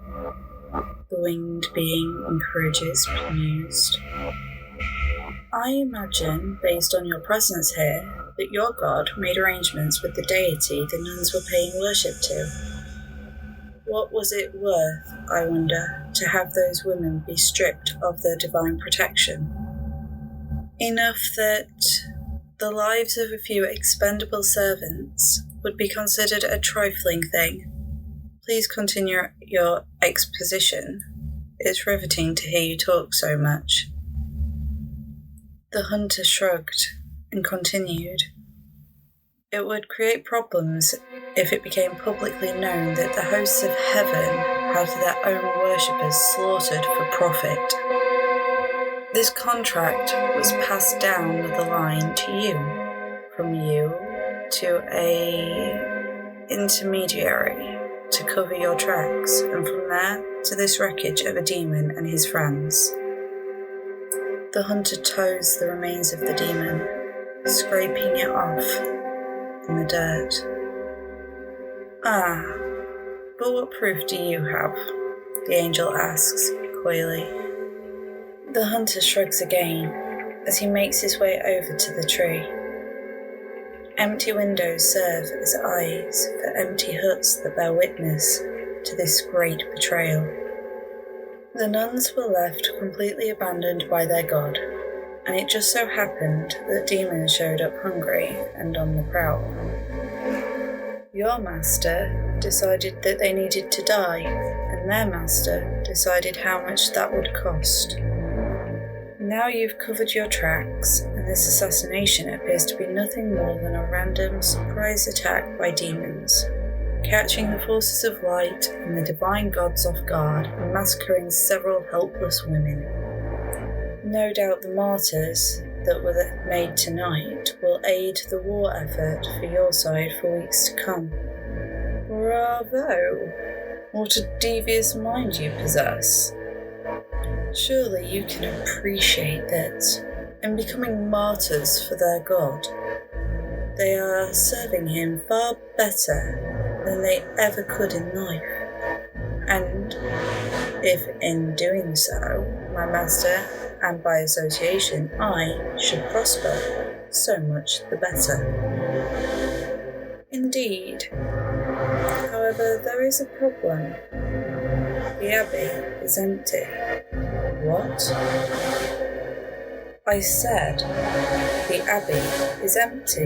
the winged being encourages, bemused. I imagine, based on your presence here, that your god made arrangements with the deity the nuns were paying worship to. What was it worth, I wonder, to have those women be stripped of their divine protection? Enough that the lives of a few expendable servants would be considered a trifling thing. Please continue your exposition. It's riveting to hear you talk so much. The hunter shrugged and continued. It would create problems if it became publicly known that the hosts of heaven had their own worshippers slaughtered for profit. This contract was passed down the line to you, from you to a intermediary to cover your tracks, and from there to this wreckage of a demon and his friends. The hunter toes the remains of the demon, scraping it off in the dirt. Ah, but what proof do you have? The angel asks, coyly. The hunter shrugs again as he makes his way over to the tree. Empty windows serve as eyes for empty huts that bear witness to this great betrayal. The nuns were left completely abandoned by their god, and it just so happened that demons showed up hungry and on the prowl. Your master decided that they needed to die, and their master decided how much that would cost. Now you've covered your tracks, and this assassination appears to be nothing more than a random surprise attack by demons, catching the forces of light and the divine gods off guard and massacring several helpless women. No doubt the martyrs, that were made tonight will aid the war effort for your side for weeks to come. Bravo! What a devious mind you possess. Surely you can appreciate that in becoming martyrs for their God, they are serving him far better than they ever could in life. And if in doing so, my master, and by association I, should prosper, so much the better. Indeed. However, there is a problem. The abbey is empty. What? I said, the abbey is empty.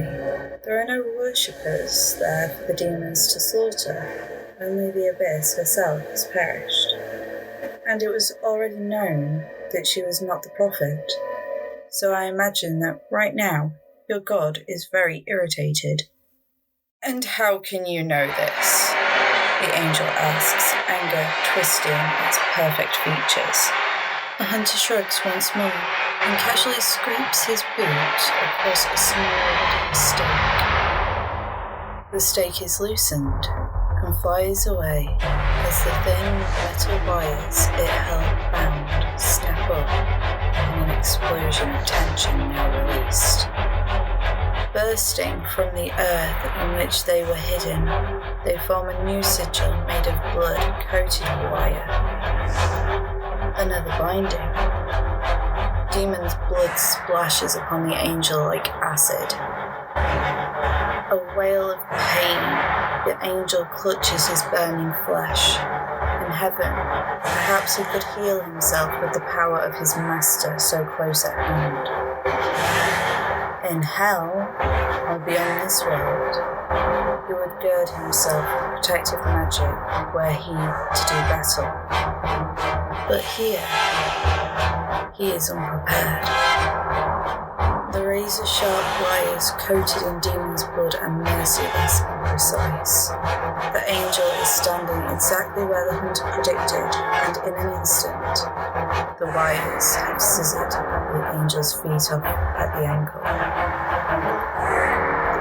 There are no worshippers there for the demons to slaughter. Only the abbess herself has perished. And it was already known that she was not the prophet. So I imagine that right now your God is very irritated. And how can you know this? The angel asks, anger twisting its perfect features. The hunter shrugs once more and casually scrapes his boot across a small wooden stake. The stake is loosened and flies away as the thin metal wires it held bound snap up in an explosion of tension now released. Bursting from the earth in which they were hidden, they form a new sigil made of blood-coated wire. Another binding. Demon's blood splashes upon the angel like acid. A wail of pain, the angel clutches his burning flesh. In heaven, perhaps he could heal himself with the power of his master so close at hand. In hell, or beyond this world, he would gird himself with protective magic were he to do battle. But here, he is unprepared. The razor-sharp wires coated in demon's blood are merciless and precise. The angel is standing exactly where the hunter predicted, and in an instant, the wires have scissored the angel's feet off at the ankle.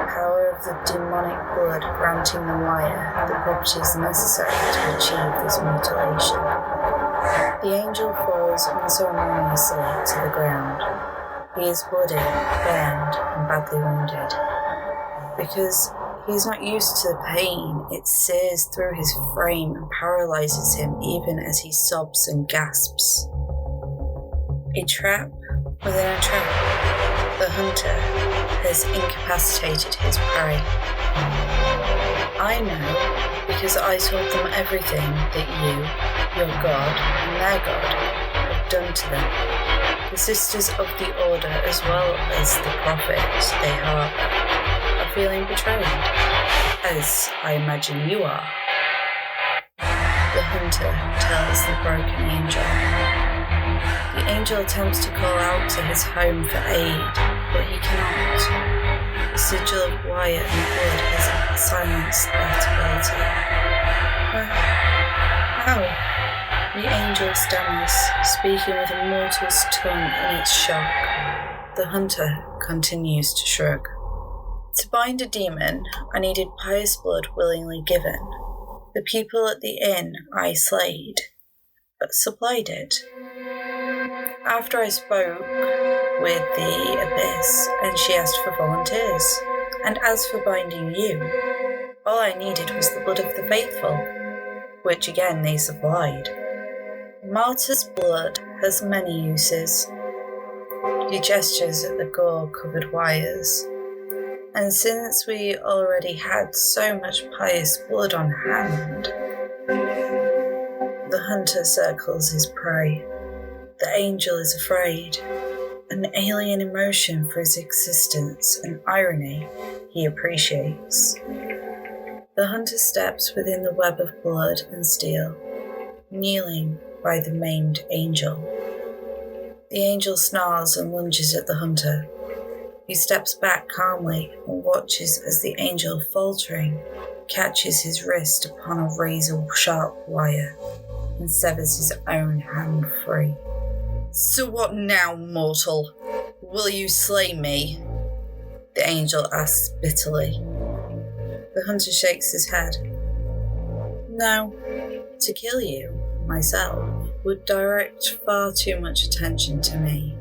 The power of the demonic blood granting the wire the properties necessary to achieve this mutilation. The angel falls unceremoniously to the ground. He is bloody, burned, and badly wounded. Because he is not used to the pain, it sears through his frame and paralyzes him even as he sobs and gasps. A trap within a trap. The hunter has incapacitated his prey. I know because I told them everything that you, your God, and their God have done to them. The sisters of the Order, as well as the Prophet they harbour, are feeling betrayed, as I imagine you are. The hunter tells the broken angel. The angel attempts to call out to his home for aid, but he cannot. The sigil of wire and blood has silenced that ability. How? The angel stammers, speaking with a mortal's tongue in its shock. The hunter continues to shrug. To bind a demon, I needed pious blood willingly given. The people at the inn I slayed, but supplied it. After I spoke with the abyss, and she asked for volunteers. And as for binding you, all I needed was the blood of the faithful, which again they supplied. Martyr's blood has many uses. He gestures at the gore-covered wires. And since we already had so much pious blood on hand, the hunter circles his prey. The angel is afraid. An alien emotion for his existence, an irony he appreciates. The hunter steps within the web of blood and steel, kneeling by the maimed angel. The angel snarls and lunges at the hunter. He steps back calmly and watches as the angel, faltering, catches his wrist upon a razor-sharp wire and severs his own hand free. So what now, mortal? Will you slay me? The angel asks bitterly. The hunter shakes his head. No, to kill you, myself, would direct far too much attention to me.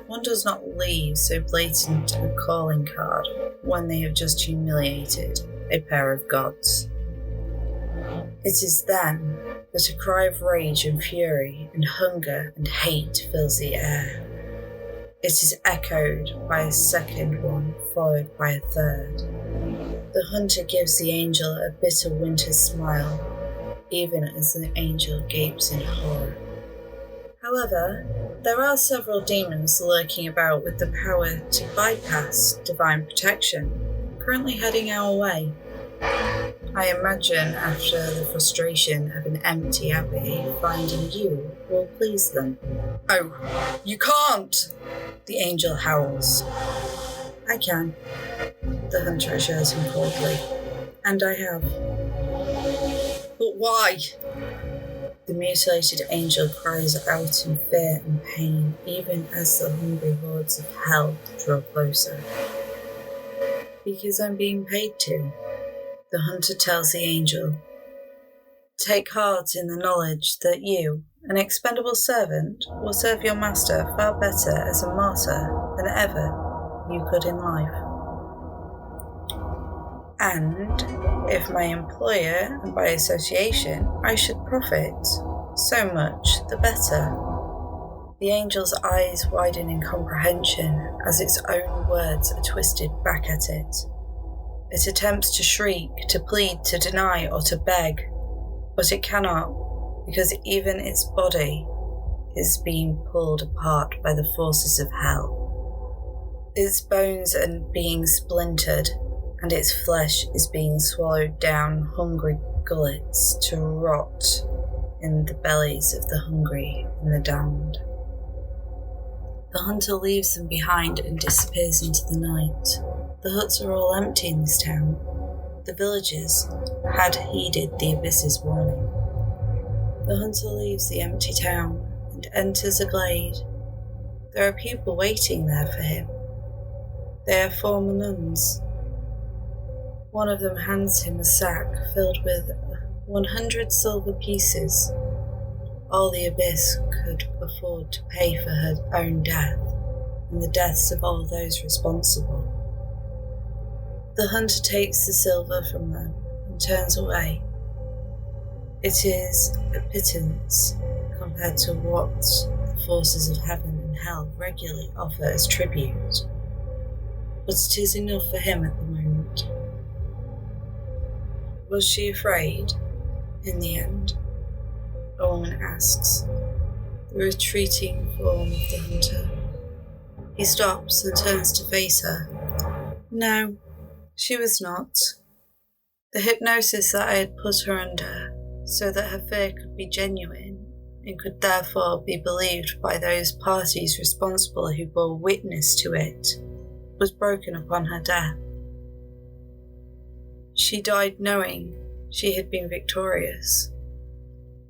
One does not leave so blatant a calling card when they have just humiliated a pair of gods. It is then that a cry of rage and fury and hunger and hate fills the air. It is echoed by a second one, followed by a third. The hunter gives the angel a bitter winter smile, even as the angel gapes in horror. However, there are several demons lurking about with the power to bypass divine protection, currently heading our way. I imagine after the frustration of an empty abbey, finding you will please them. Oh, you can't! The angel howls. I can, the hunter assures him coldly, and I have. But why? The mutilated angel cries out in fear and pain, even as the hungry hordes of hell draw closer. Because I'm being paid to, the hunter tells the angel. Take heart in the knowledge that you, an expendable servant, will serve your master far better as a martyr than ever you could in life. And if my employer, and by association, I should profit, so much the better. The angel's eyes widen in comprehension as its own words are twisted back at it. It attempts to shriek, to plead, to deny, or to beg, but it cannot, because even its body is being pulled apart by the forces of hell. Its bones are being splintered, and its flesh is being swallowed down hungry gullets to rot in the bellies of the hungry and the damned. The hunter leaves them behind and disappears into the night. The huts are all empty in this town. The villagers had heeded the abyss's warning. The hunter leaves the empty town and enters a glade. There are people waiting there for him. They are former nuns. One of them hands him a sack filled with 100 silver pieces, all the abyss could afford to pay for her own death and the deaths of all those responsible. The hunter takes the silver from them and turns away. It is a pittance compared to what the forces of heaven and hell regularly offer as tribute, but it is enough for him at the moment. Was she afraid, in the end? A woman asks, the retreating form of the hunter. He stops and turns to face her. No, she was not. The hypnosis that I had put her under, so that her fear could be genuine, and could therefore be believed by those parties responsible who bore witness to it, was broken upon her death. She died knowing she had been victorious,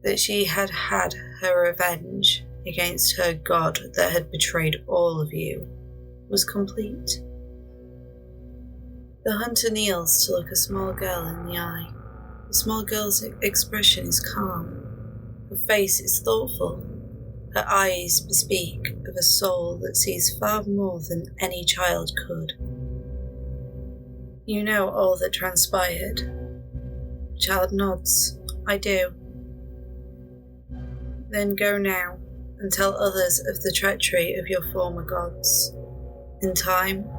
that she had had her revenge against her God that had betrayed all of you was complete. The hunter kneels to look a small girl in the eye. The small girl's expression is calm. Her face is thoughtful. Her eyes bespeak of a soul that sees far more than any child could. You know all that transpired. The child nods. I do. Then go now and tell others of the treachery of your former gods. In time,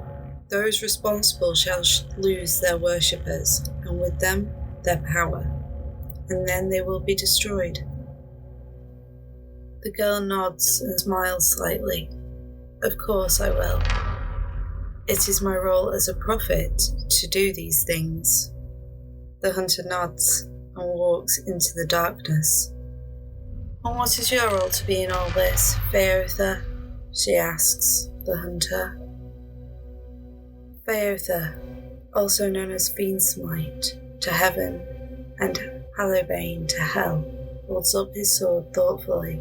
those responsible shall lose their worshippers, and with them their power, and then they will be destroyed. The girl nods and smiles slightly. Of course I will. It is my role as a prophet to do these things. The hunter nods and walks into the darkness. And what is your role to be in all this, Feotha? She asks the hunter. Feotha, also known as Fiendsmite to heaven and Hallowbane to hell, holds up his sword thoughtfully,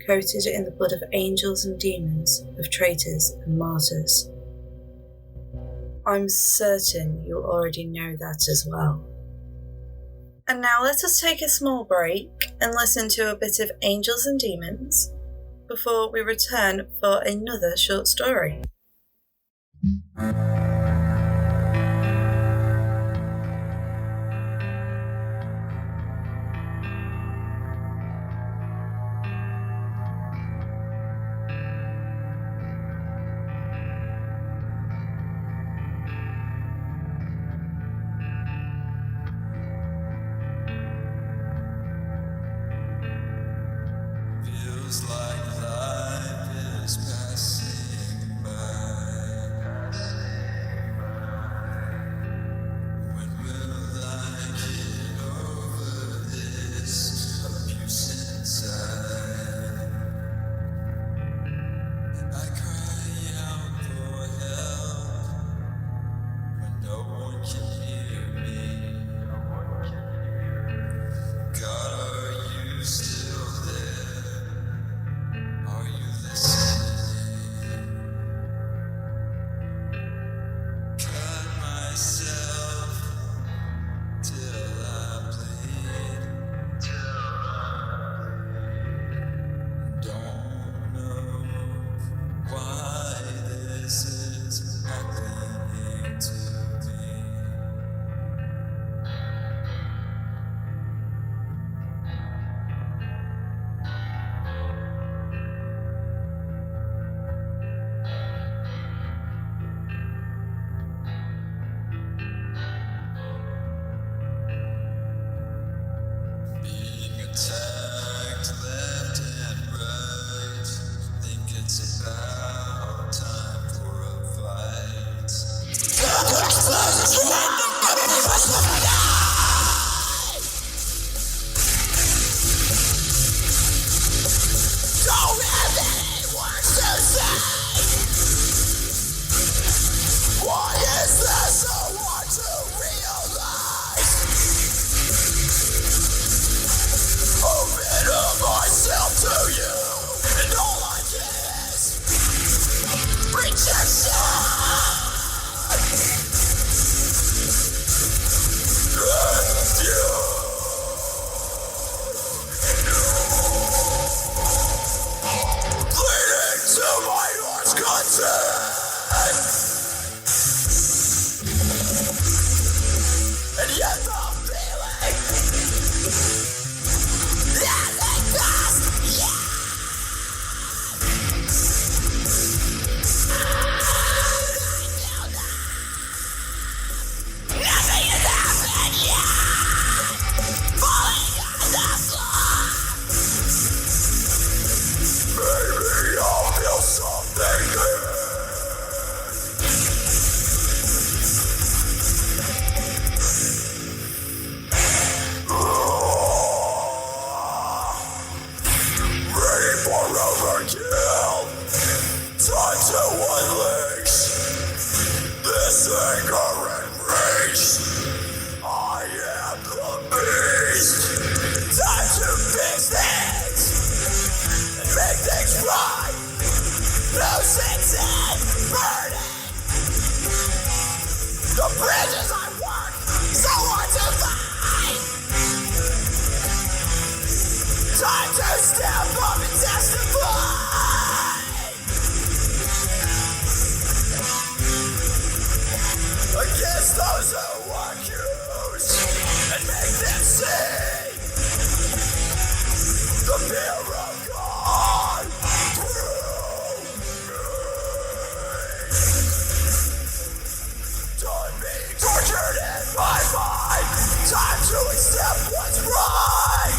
coated in the blood of angels and demons, of traitors and martyrs. I'm certain you already know that as well. And now let us take a small break and listen to a bit of Angels and Demons before we return for another short story. Feels like life is passing by. When will I get over this abuse inside? I cry out for help when no one can hear me. God, are you still there? Are you listening? Cut myself till I bleed. Don't know why this is happening to me. Being attacked left and right. Think it's about time for a fight. Don't have any words to say. Why is that so hard to realize? Open up myself to you, and all I get is rejection. And you. Bleeding to my heart's content. And yet the feeling that they pass, nothing has happened yet. Falling on the floor. Maybe I'll feel something good. Ready for overkill. Time to unleash this anger and rage. I am the beast. Time to fix things and make things right. No sense in burning the bridges I work so hard to find. Time to step up and testify against those who accuse and make them see the fear of God through me. Done being tortured in my mind. Time to accept what's right.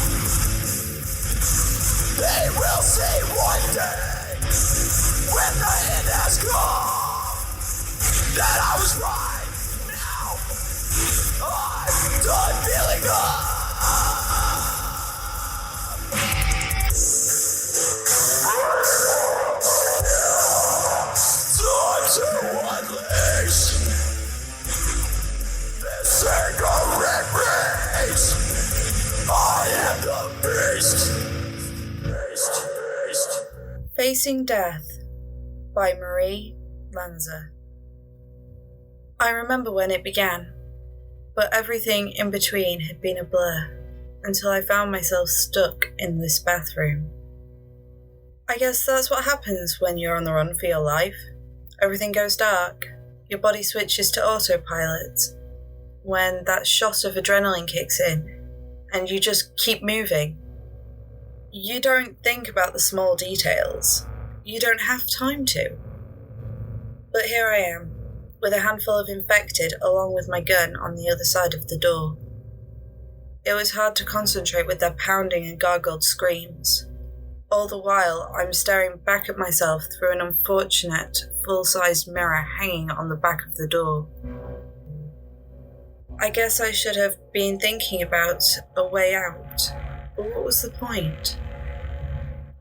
They will see one day when the end has come that I was right. Now I'm done feeling up. Time to unleash this anger and rage. I am the beast. Beast, beast. Facing Death by Lanza. I remember when it began, but everything in between had been a blur until I found myself stuck in this bathroom. I guess that's what happens when you're on the run for your life. Everything goes dark, your body switches to autopilot, when that shot of adrenaline kicks in, and you just keep moving. You don't think about the small details. You don't have time to. But here I am, with a handful of infected along with my gun on the other side of the door. It was hard to concentrate with their pounding and gargled screams. All the while, I'm staring back at myself through an unfortunate, full-sized mirror hanging on the back of the door. I guess I should have been thinking about a way out, but what was the point?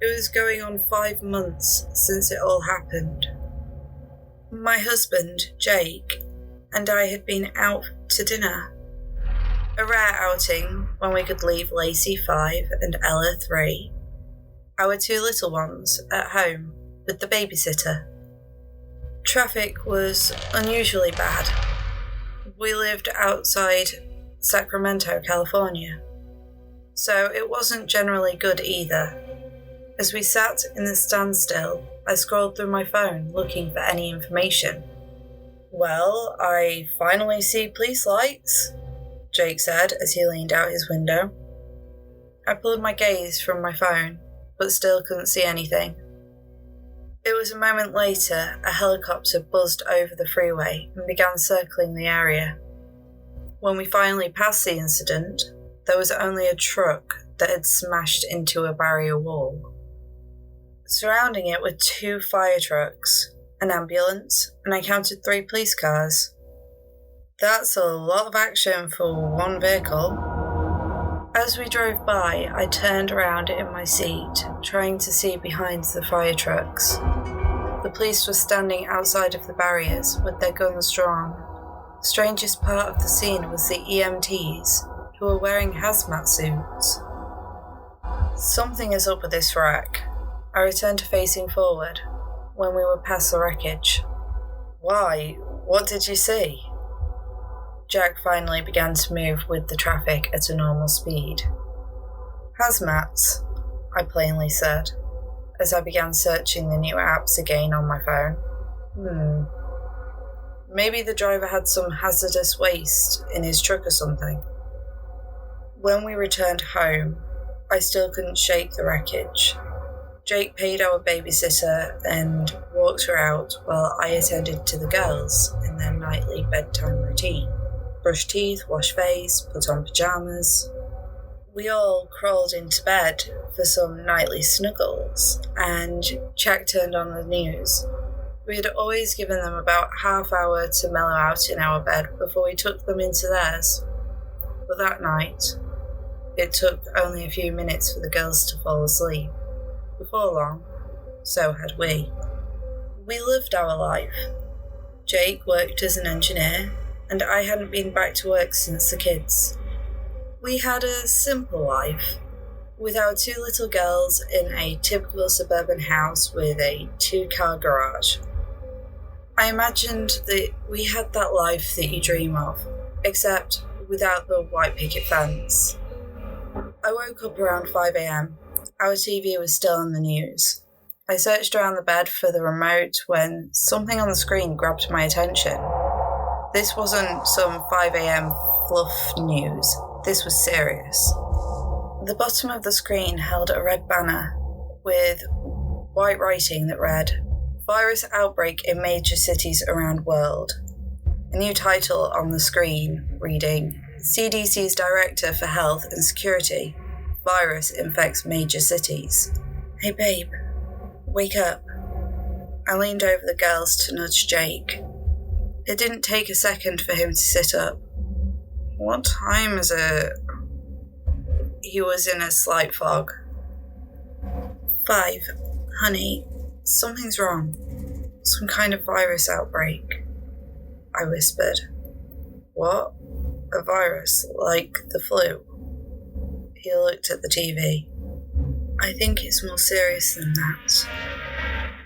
It was going on 5 months since it all happened. My husband, Jake, and I had been out to dinner. A rare outing when we could leave Lacey 5 and Ella 3, our 2 little ones, at home with the babysitter. Traffic was unusually bad. We lived outside Sacramento, California, so it wasn't generally good either. As we sat in the standstill, I scrolled through my phone looking for any information. "Well, I finally see police lights," Jake said as he leaned out his window. I pulled my gaze from my phone, but still couldn't see anything. It was a moment later a helicopter buzzed over the freeway and began circling the area. When we finally passed the incident, there was only a truck that had smashed into a barrier wall. Surrounding it were 2 fire trucks, an ambulance, and I counted 3 police cars. That's a lot of action for one vehicle. As we drove by, I turned around in my seat, trying to see behind the fire trucks. The police were standing outside of the barriers with their guns drawn. The strangest part of the scene was the EMTs, who were wearing hazmat suits. Something is up with this wreck. I returned to facing forward when we were past the wreckage. "Why? What did you see?" Jack finally began to move with the traffic at a normal speed. "Hazmats," I plainly said, as I began searching the new apps again on my phone. Maybe the driver had some hazardous waste in his truck or something. When we returned home, I still couldn't shake the wreckage. Jake paid our babysitter and walked her out while I attended to the girls in their nightly bedtime routine. Brush teeth, wash face, put on pajamas. We all crawled into bed for some nightly snuggles, and Jack turned on the news. We had always given them about half hour to mellow out in our bed before we took them into theirs. But that night, it took only a few minutes for the girls to fall asleep. Before long, so had we. We lived our life. Jake worked as an engineer, and I hadn't been back to work since the kids. We had a simple life, with our 2 little girls in a typical suburban house with a 2-car garage. I imagined that we had that life that you dream of, except without the white picket fence. I woke up around 5 a.m. Our TV was still on the news. I searched around the bed for the remote when something on the screen grabbed my attention. This wasn't some 5 a.m. fluff news. This was serious. The bottom of the screen held a red banner with white writing that read, "Virus outbreak in major cities around world." A new title on the screen reading, "CDC's Director for Health and Security. Virus infects major cities." "Hey babe, wake up." I leaned over the girls to nudge Jake. It didn't take a second for him to sit up. "What time is it?" He was in a slight fog. 5, honey, something's wrong. Some kind of virus outbreak. I whispered. "What? A virus, like the flu?" He looked at the TV. "I think it's more serious than that."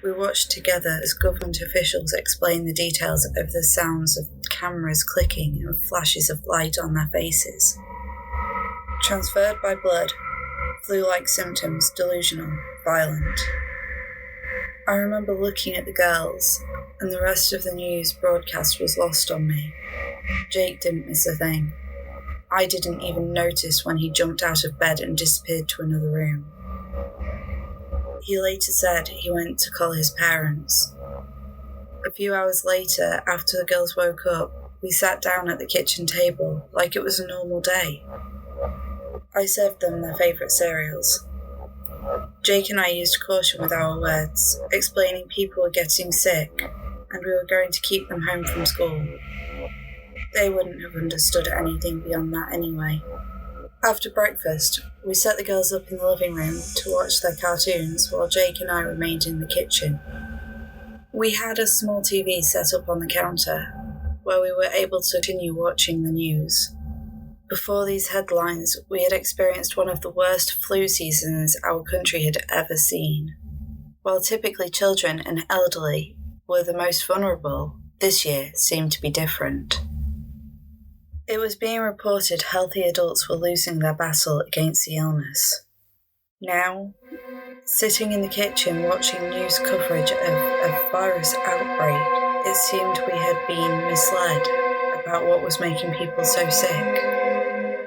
We watched together as government officials explained the details of the sounds of cameras clicking and flashes of light on their faces. Transferred by blood, flu-like symptoms, delusional, violent. I remember looking at the girls, and the rest of the news broadcast was lost on me. Jake didn't miss a thing. I didn't even notice when he jumped out of bed and disappeared to another room. He later said he went to call his parents. A few hours later, after the girls woke up, we sat down at the kitchen table like it was a normal day. I served them their favourite cereals. Jake and I used caution with our words, explaining people were getting sick and we were going to keep them home from school. They wouldn't have understood anything beyond that anyway. After breakfast, we set the girls up in the living room to watch their cartoons while Jake and I remained in the kitchen. We had a small TV set up on the counter where we were able to continue watching the news. Before these headlines, we had experienced one of the worst flu seasons our country had ever seen. While typically children and elderly were the most vulnerable, this year seemed to be different. It was being reported healthy adults were losing their battle against the illness. Now, sitting in the kitchen watching news coverage of a virus outbreak, it seemed we had been misled about what was making people so sick.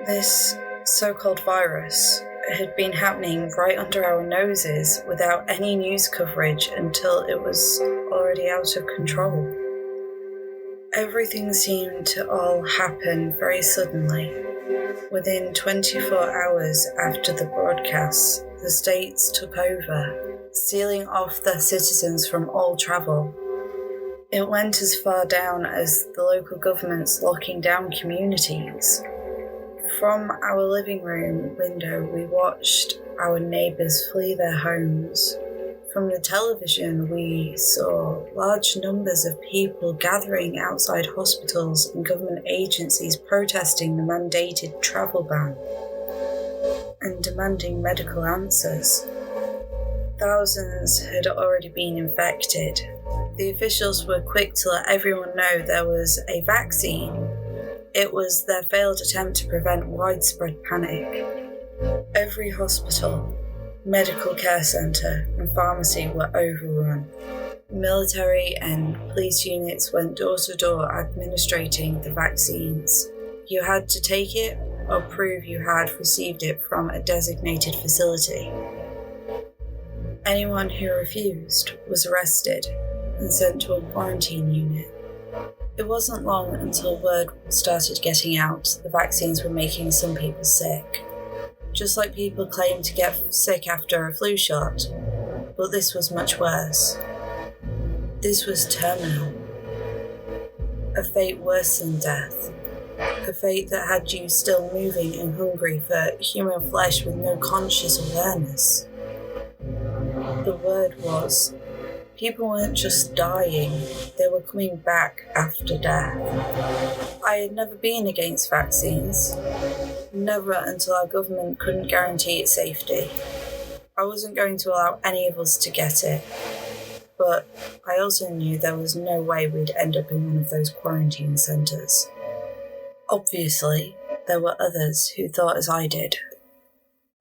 This so-called virus had been happening right under our noses without any news coverage until it was already out of control. Everything seemed to all happen very suddenly. Within 24 hours after the broadcast, the states took over, sealing off their citizens from all travel. It went as far down as the local governments locking down communities. From our living room window, we watched our neighbours flee their homes. From the television, we saw large numbers of people gathering outside hospitals and government agencies protesting the mandated travel ban and demanding medical answers. Thousands had already been infected. The officials were quick to let everyone know there was a vaccine. It was their failed attempt to prevent widespread panic. Every hospital, medical care centre and pharmacy were overrun. Military and police units went door to door administrating the vaccines. You had to take it or prove you had received it from a designated facility. Anyone who refused was arrested and sent to a quarantine unit. It wasn't long until word started getting out the vaccines were making some people sick. Just like people claim to get sick after a flu shot, but this was much worse. This was terminal. A fate worse than death. A fate that had you still moving and hungry for human flesh with no conscious awareness. The word was, people weren't just dying, they were coming back after death. I had never been against vaccines. Never until our government couldn't guarantee its safety. I wasn't going to allow any of us to get it. But I also knew there was no way we'd end up in one of those quarantine centres. Obviously, there were others who thought as I did.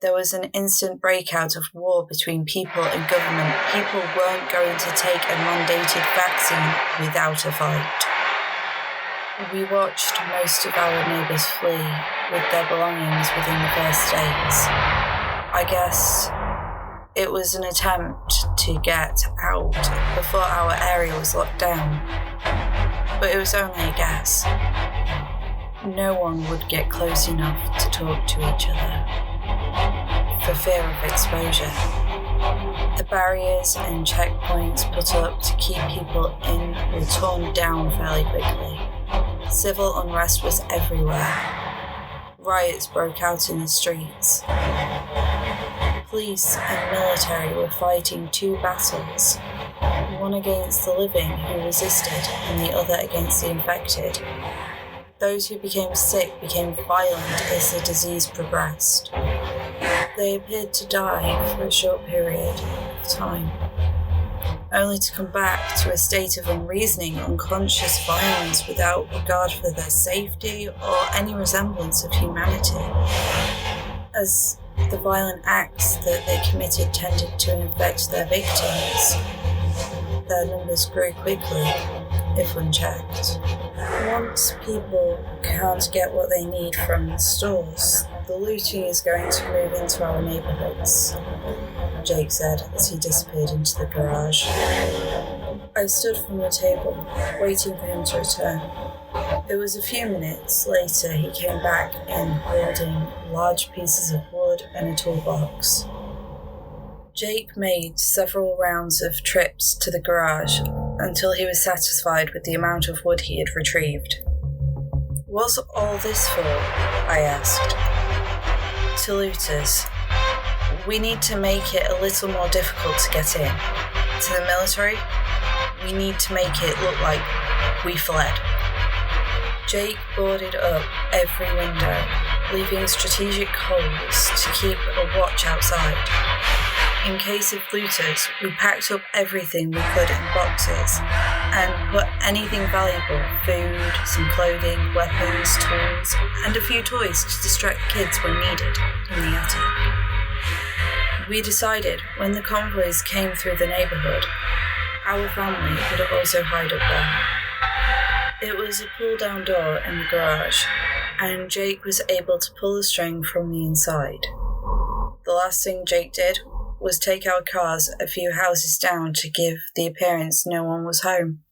There was an instant breakout of war between people and government. People weren't going to take a mandated vaccine without a fight. We watched most of our neighbours flee with their belongings within the first days. I guess it was an attempt to get out before our area was locked down. But it was only a guess. No one would get close enough to talk to each other for fear of exposure. The barriers and checkpoints put up to keep people in were torn down fairly quickly. Civil unrest was everywhere. Riots broke out in the streets. Police and military were fighting two battles, one against the living who resisted and the other against the infected. Those who became sick became violent as the disease progressed. They appeared to die for a short period of time. only to come back to a state of unreasoning, unconscious violence without regard for their safety or any resemblance of humanity. As the violent acts that they committed tended to infect their victims, their numbers grew quickly, if unchecked. Once people can't get what they need from the stores, the looting is going to move into our neighbourhoods, Jake said as he disappeared into the garage. I stood from the table, waiting for him to return. It was a few minutes later he came back in holding large pieces of wood and a toolbox. Jake made several rounds of trips to the garage until he was satisfied with the amount of wood he had retrieved. "What's all this for?" I asked. "To looters. We need to make it a little more difficult to get in. To the military, we need to make it look like we fled." Jake boarded up every window, leaving strategic holes to keep a watch outside. In case of looters, we packed up everything we could in boxes and put anything valuable, food, some clothing, weapons, tools, and a few toys to distract kids when needed, in the attic. We decided when the convoys came through the neighbourhood, our family would also hide up there. It was a pull-down door in the garage, and Jake was able to pull the string from the inside. The last thing Jake did was take our cars a few houses down to give the appearance no one was home.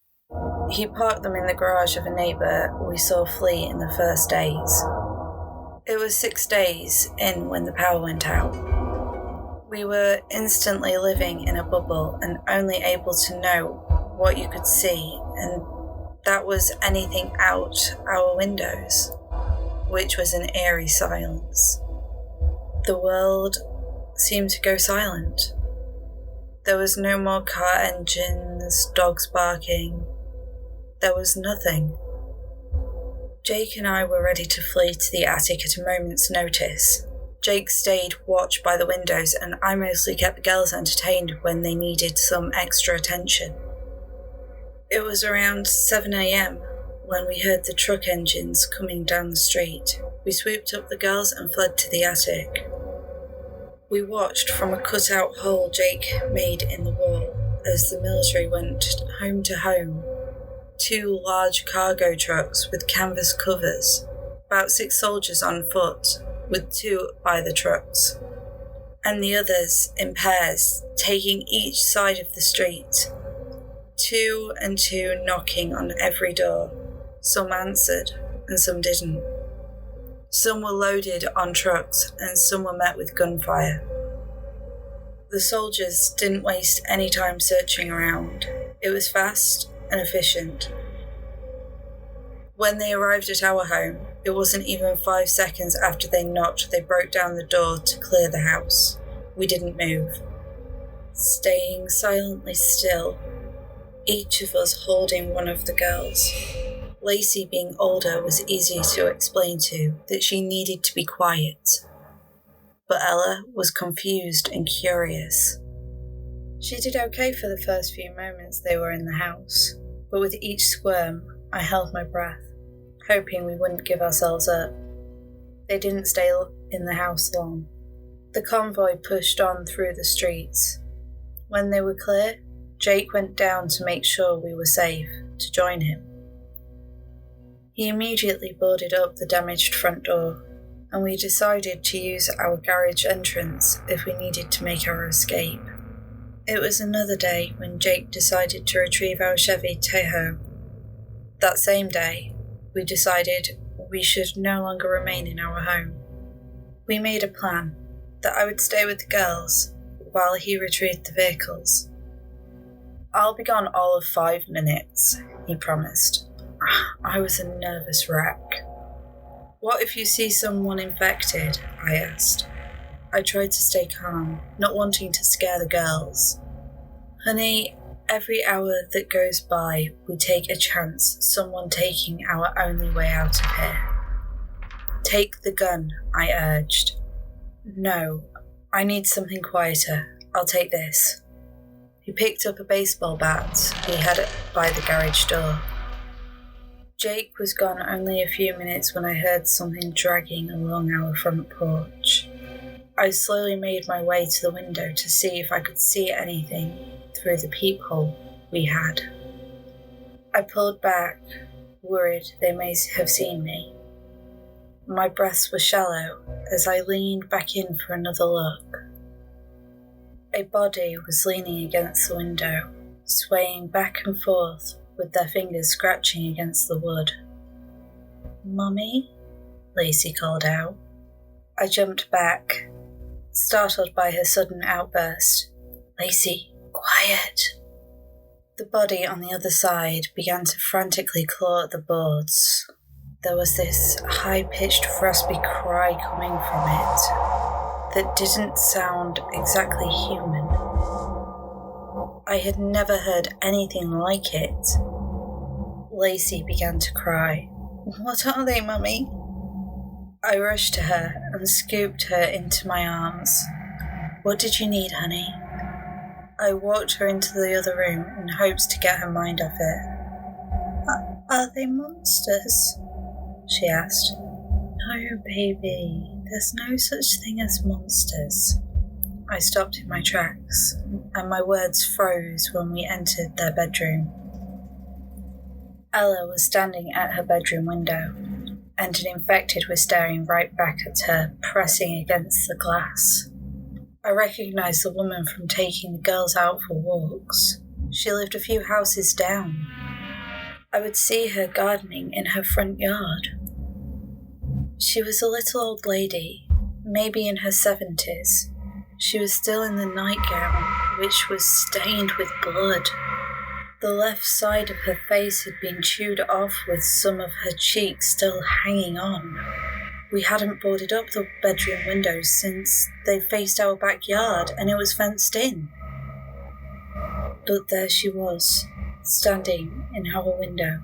He parked them in the garage of a neighbour we saw flee in the first days. It was 6 days in when the power went out. We were instantly living in a bubble and only able to know what you could see, and that was anything out our windows, which was an eerie silence. The world seemed to go silent. There was no more car engines, dogs barking. There was nothing. Jake and I were ready to flee to the attic at a moment's notice. Jake stayed watch by the windows, and I mostly kept the girls entertained when they needed some extra attention. It was around 7 a.m. when we heard the truck engines coming down the street. We swooped up the girls and fled to the attic. We watched from a cut-out hole Jake made in the wall as the military went home to home. 2 large cargo trucks with canvas covers, about 6 soldiers on foot, with 2 by the trucks, and the others in pairs, taking each side of the street. 2 and 2 knocking on every door. Some answered, and some didn't. Some were loaded on trucks, and some were met with gunfire. The soldiers didn't waste any time searching around. It was fast and efficient. When they arrived at our home, it wasn't even 5 seconds after they knocked, they broke down the door to clear the house. We didn't move, staying silently still, each of us holding one of the girls. Lacey, being older, was easier to explain to that she needed to be quiet. But Ella was confused and curious. She did okay for the first few moments they were in the house, but with each squirm, I held my breath, hoping we wouldn't give ourselves up. They didn't stay in the house long. The convoy pushed on through the streets. When they were clear, Jake went down to make sure we were safe, to join him. He immediately boarded up the damaged front door, and we decided to use our garage entrance if we needed to make our escape. It was another day when Jake decided to retrieve our Chevy Tahoe. That same day, we decided we should no longer remain in our home. We made a plan that I would stay with the girls while he retrieved the vehicles. "I'll be gone all of 5 minutes," he promised. I was a nervous wreck. "What if you see someone infected?" I asked. I tried to stay calm, not wanting to scare the girls. "Honey, every hour that goes by, we take a chance someone taking our only way out of here." "Take the gun," I urged. "No, I need something quieter. I'll take this." He picked up a baseball bat he had by the garage door. Jake was gone only a few minutes when I heard something dragging along our front porch. I slowly made my way to the window to see if I could see anything through the peephole we had. I pulled back, worried they may have seen me. My breaths were shallow as I leaned back in for another look. A body was leaning against the window, swaying back and forth with their fingers scratching against the wood. "Mummy?" Lacey called out. I jumped back, startled by her sudden outburst. "Lacey, quiet!" The body on the other side began to frantically claw at the boards. There was this high-pitched, raspy cry coming from it that didn't sound exactly human. I had never heard anything like it. Lacey began to cry. "What are they, Mummy?" I rushed to her and scooped her into my arms. "What did you need, honey?" I walked her into the other room in hopes to get her mind off it. Are they monsters?" she asked. "No, baby, there's no such thing as monsters." I stopped in my tracks, and my words froze when we entered their bedroom. Ella was standing at her bedroom window, and an infected was staring right back at her, pressing against the glass. I recognized the woman from taking the girls out for walks. She lived a few houses down. I would see her gardening in her front yard. She was a little old lady, maybe in her 70s. She was still in the nightgown, which was stained with blood. The left side of her face had been chewed off with some of her cheeks still hanging on. We hadn't boarded up the bedroom windows since they faced our backyard and it was fenced in. But there she was, standing in our window,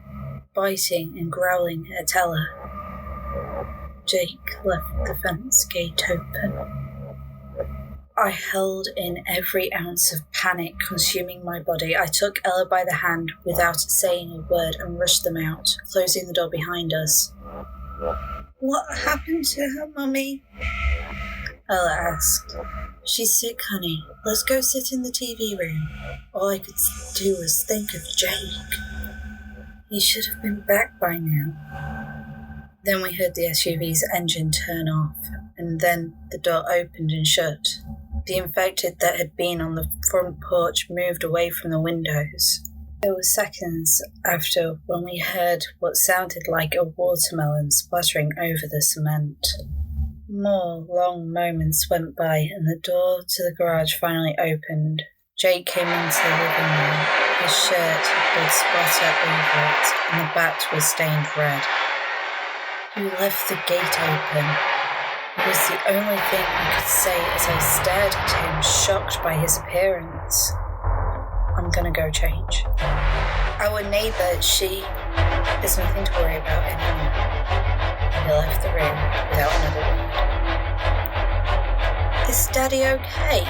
biting and growling at Ella. Jake left the fence gate open. I held in every ounce of panic consuming my body. I took Ella by the hand without saying a word and rushed them out, closing the door behind us. "What happened to her, Mummy?" Ella asked. "She's sick, honey. Let's go sit in the TV room." All I could do was think of Jake. He should have been back by now. Then we heard the SUV's engine turn off, and then the door opened and shut. The infected that had been on the front porch moved away from the windows. It was seconds after when we heard what sounded like a watermelon splattering over the cement. More long moments went by and the door to the garage finally opened. Jake came into the living room. His shirt had blood splatter over it and the bat was stained red. He left the gate open. It was the only thing I could say as I stared at him, shocked by his appearance. "I'm gonna go change." Our neighbour, there's nothing to worry about anymore. He left the room without another word. "Is Daddy okay?"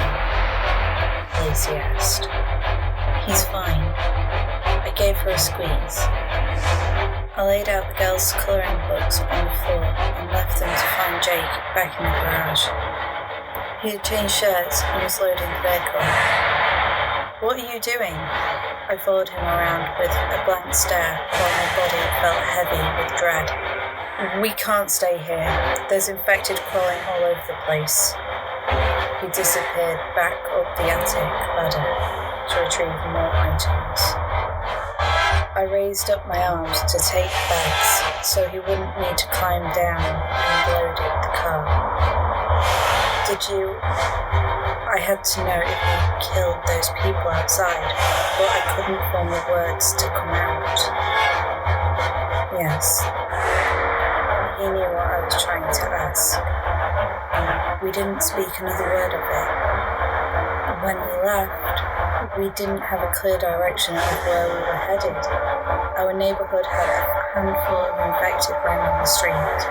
Lacey asked. "He's fine." I gave her a squeeze. I laid out the girls' colouring books on the floor and left them to find Jake back in the garage. He had changed shirts and was loading the vehicle. "What are you doing?" I followed him around with a blank stare while my body felt heavy with dread. "We can't stay here. There's infected crawling all over the place." He disappeared back up the attic ladder to retrieve more items. I raised up my arms to take bags so he wouldn't need to climb down and load the car. I had to know if he killed those people outside, but I couldn't form the words to come out. Yes, he knew what I was trying to ask. We didn't speak another word of it. When we left, we didn't have a clear direction of where we were headed. Our neighbourhood had a handful of infected roaming the street.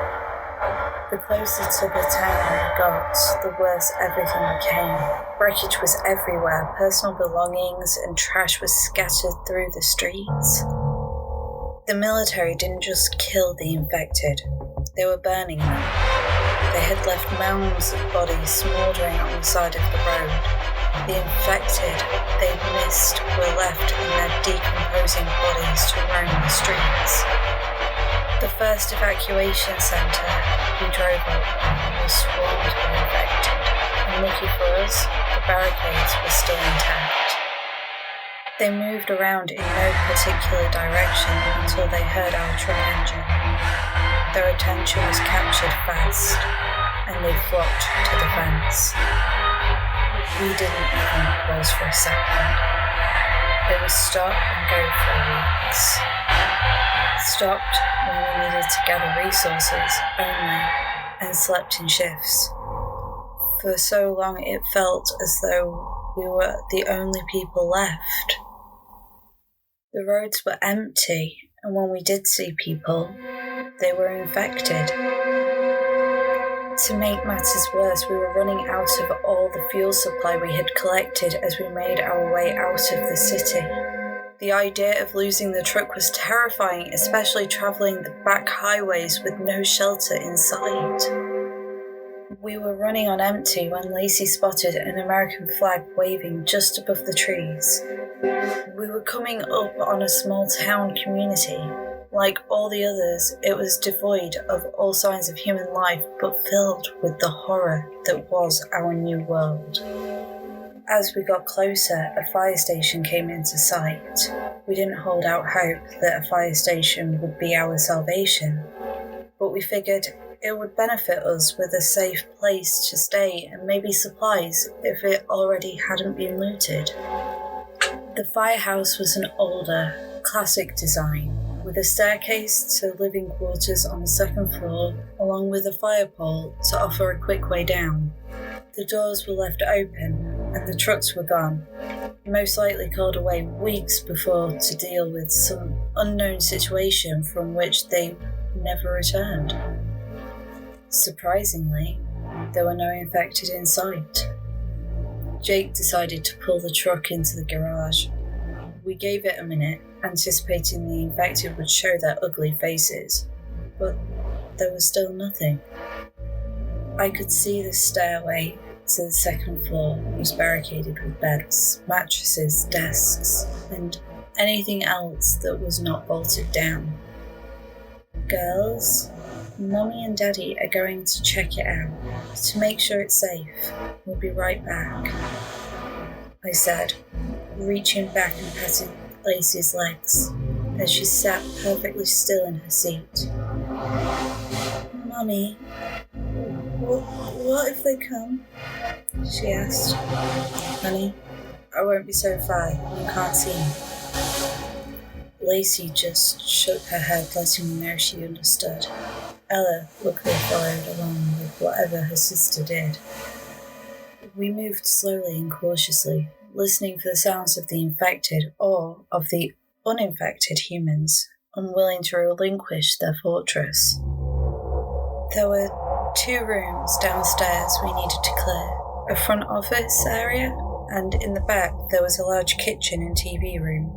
The closer to the town we got, the worse everything became. Wreckage was everywhere, personal belongings and trash was scattered through the streets. The military didn't just kill the infected, they were burning them. They had left mounds of bodies smouldering on the side of the road. The infected they'd missed were left in their decomposing bodies to roam the streets. The first evacuation centre we drove up was swarmed with infected, and lucky for us, the barricades were still intact. They moved around in no particular direction until they heard our truck engine. Their attention was captured fast, and they flocked to the fence. We didn't even pause for a second. It was stop and go for weeks. Stopped when we needed to gather resources only, and slept in shifts. For so long it felt as though we were the only people left. The roads were empty, and when we did see people, they were infected. To make matters worse, we were running out of all the fuel supply we had collected as we made our way out of the city. The idea of losing the truck was terrifying, especially travelling the back highways with no shelter in sight. We were running on empty when Lacey spotted an American flag waving just above the trees. We were coming up on a small town community. Like all the others, it was devoid of all signs of human life, but filled with the horror that was our new world. As we got closer, a fire station came into sight. We didn't hold out hope that a fire station would be our salvation, but we figured it would benefit us with a safe place to stay and maybe supplies if it already hadn't been looted. The firehouse was an older, classic design, with a staircase to living quarters on the second floor, along with a fire pole to offer a quick way down. The doors were left open, and the trucks were gone, most likely called away weeks before to deal with some unknown situation from which they never returned. Surprisingly, there were no infected in sight. Jake decided to pull the truck into the garage. We gave it a minute, anticipating the infected would show their ugly faces, but there was still nothing. I could see the stairway to the second floor was barricaded with beds, mattresses, desks, and anything else that was not bolted down. Girls, Mommy and Daddy are going to check it out to make sure it's safe. We'll be right back, I said, reaching back and patting Lacey's legs as she sat perfectly still in her seat. Mommy, what if they come? She asked. Honey, I won't be so far, you can't see me. Lacey just shook her head, letting me know she understood. Ella luckily followed along with whatever her sister did. We moved slowly and cautiously, listening for the sounds of the infected or of the uninfected humans, unwilling to relinquish their fortress. There were 2 rooms downstairs we needed to clear, a front office area, and in the back there was a large kitchen and TV room.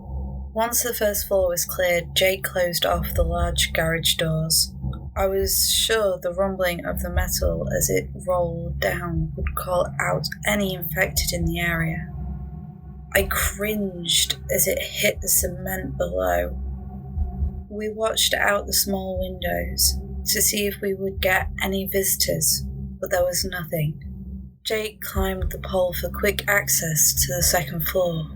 Once the first floor was cleared, Jake closed off the large garage doors. I was sure the rumbling of the metal as it rolled down would call out any infected in the area. I cringed as it hit the cement below. We watched out the small windows to see if we would get any visitors, but there was nothing. Jake climbed the pole for quick access to the second floor.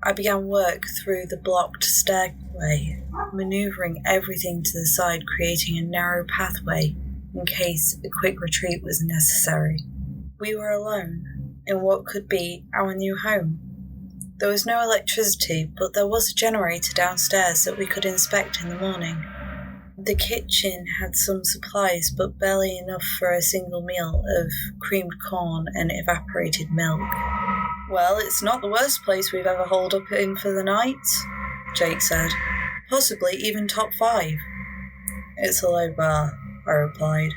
I began work through the blocked stairway, maneuvering everything to the side, creating a narrow pathway in case a quick retreat was necessary. We were alone in what could be our new home. There was no electricity, but there was a generator downstairs that we could inspect in the morning. The kitchen had some supplies, but barely enough for a single meal of creamed corn and evaporated milk. Well, it's not the worst place we've ever holed up in for the night, Jake said. Possibly even top 5. It's a low bar, I replied.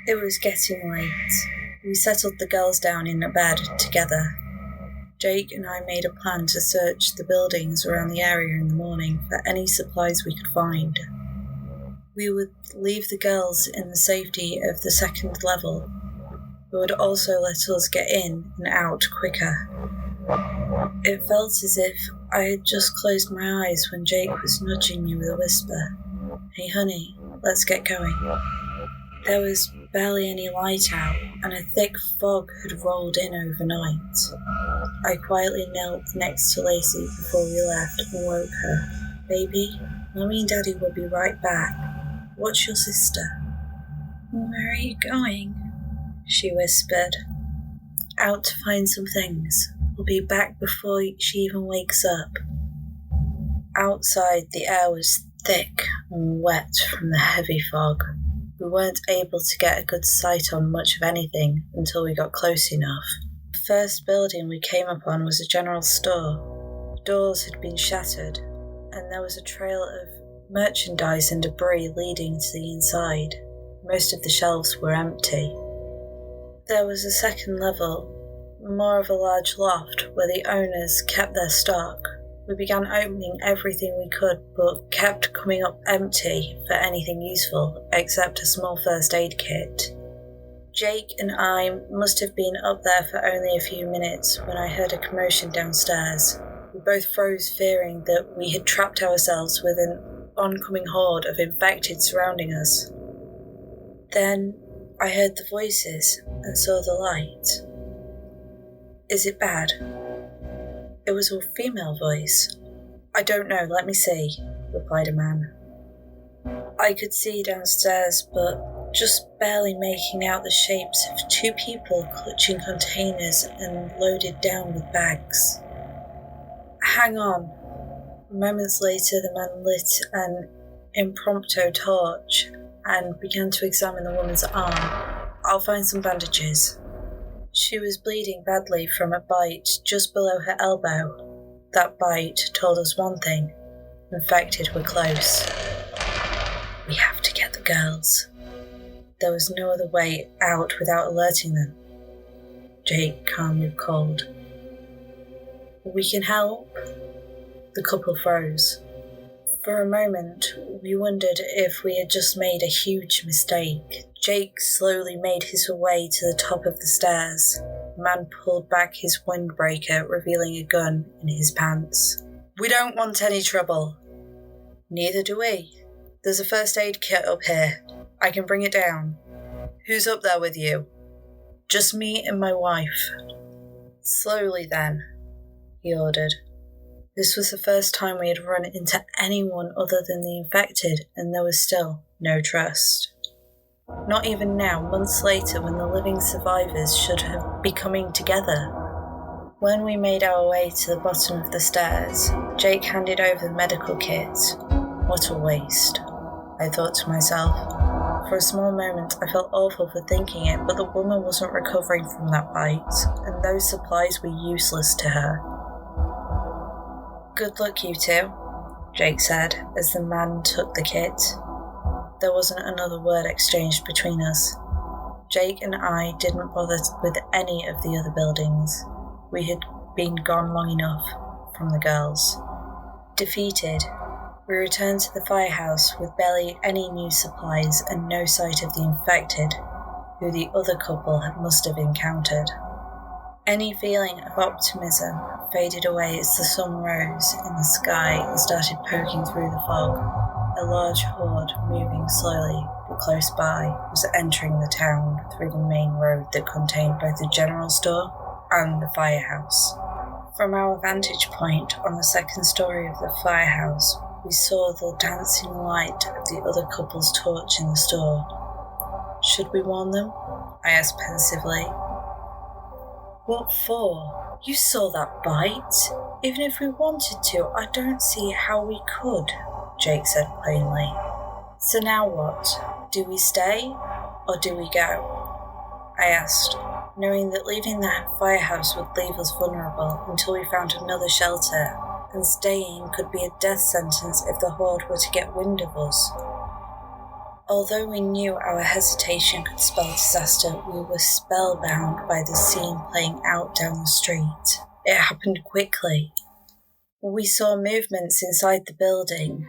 It was getting late. We settled the girls down in a bed together. Jake and I made a plan to search the buildings around the area in the morning for any supplies we could find. We would leave the girls in the safety of the second level, but would also let us get in and out quicker. It felt as if I had just closed my eyes when Jake was nudging me with a whisper. "Hey honey, let's get going." There was barely any light out, and a thick fog had rolled in overnight. I quietly knelt next to Lacey before we left and woke her. "Baby, Mummy and Daddy will be right back. What's your sister?" "Where are you going?" she whispered. "Out to find some things. We'll be back before she even wakes up." Outside, the air was thick and wet from the heavy fog. We weren't able to get a good sight on much of anything until we got close enough. The first building we came upon was a general store. Doors had been shattered, and there was a trail of merchandise and debris leading to the inside. Most of the shelves were empty. There was a second level, more of a large loft where the owners kept their stock. We began opening everything we could, but kept coming up empty for anything useful, except a small first aid kit. Jake and I must have been up there for only a few minutes when I heard a commotion downstairs. We both froze, fearing that we had trapped ourselves with an oncoming horde of infected surrounding us. Then I heard the voices and saw the light. "Is it bad?" It was a female voice. "I don't know, let me see," replied a man. I could see downstairs, but just barely making out the shapes of two people clutching containers and loaded down with bags. "Hang on." Moments later, the man lit an impromptu torch and began to examine the woman's arm. "I'll find some bandages." She was bleeding badly from a bite just below her elbow. That bite told us one thing: infected were close. "We have to get the girls." There was no other way out without alerting them, Jake calmly called. "We can help." The couple froze. For a moment, we wondered if we had just made a huge mistake. Jake slowly made his way to the top of the stairs. The man pulled back his windbreaker, revealing a gun in his pants. "We don't want any trouble." "Neither do we. There's a first aid kit up here. I can bring it down." "Who's up there with you?" "Just me and my wife." "Slowly then," he ordered. This was the first time we had run into anyone other than the infected, and there was still no trust. Not even now, months later, when the living survivors should have be coming together. When we made our way to the bottom of the stairs, Jake handed over the medical kit. What a waste, I thought to myself. For a small moment, I felt awful for thinking it, but the woman wasn't recovering from that bite, and those supplies were useless to her. "Good luck, you two," Jake said, as the man took the kit. There wasn't another word exchanged between us. Jake and I didn't bother with any of the other buildings. We had been gone long enough from the girls. Defeated, we returned to the firehouse with barely any new supplies and no sight of the infected, who the other couple must have encountered. Any feeling of optimism faded away as the sun rose in the sky and started poking through the fog. A large horde, moving slowly but close by, was entering the town through the main road that contained both the general store and the firehouse. From our vantage point on the second story of the firehouse, we saw the dancing light of the other couple's torch in the store. "Should we warn them?" I asked pensively. "What for? You saw that bite. Even if we wanted to, I don't see how we could," Jake said plainly. "So now what? Do we stay, or do we go?" I asked, knowing that leaving the firehouse would leave us vulnerable until we found another shelter, and staying could be a death sentence if the horde were to get wind of us. Although we knew our hesitation could spell disaster, we were spellbound by the scene playing out down the street. It happened quickly. We saw movements inside the building,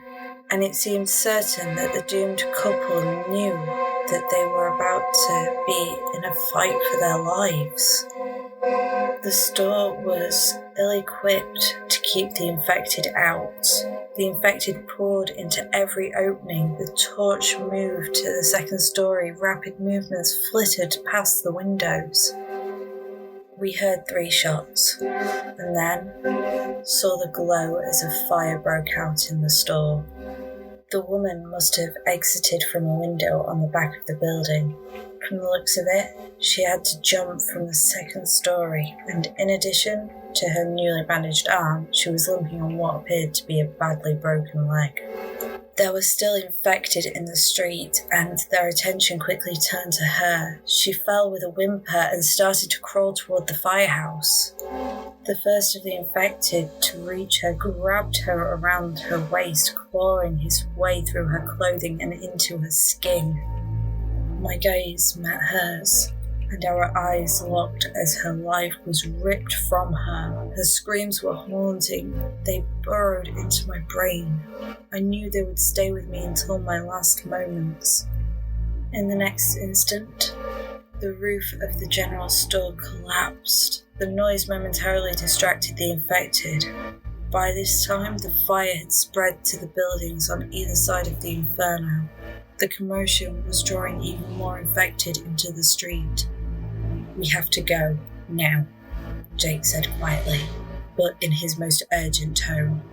and it seemed certain that the doomed couple knew that they were about to be in a fight for their lives. The store was ill-equipped to keep the infected out. The infected poured into every opening. The torch moved to the second story. Rapid movements flittered past the windows. We heard 3 shots, and then saw the glow as a fire broke out in the store. The woman must have exited from a window on the back of the building. From the looks of it, she had to jump from the second story, and in addition to her newly bandaged arm, she was limping on what appeared to be a badly broken leg. There were still infected in the street, and their attention quickly turned to her. She fell with a whimper and started to crawl toward the firehouse. The first of the infected to reach her grabbed her around her waist, clawing his way through her clothing and into her skin. My gaze met hers, and our eyes locked as her life was ripped from her. Her screams were haunting. They burrowed into my brain. I knew they would stay with me until my last moments. In the next instant, the roof of the general store collapsed. The noise momentarily distracted the infected. By this time, the fire had spread to the buildings on either side of the inferno. The commotion was drawing even more infected into the street. "We have to go, now," Jake said quietly, but in his most urgent tone.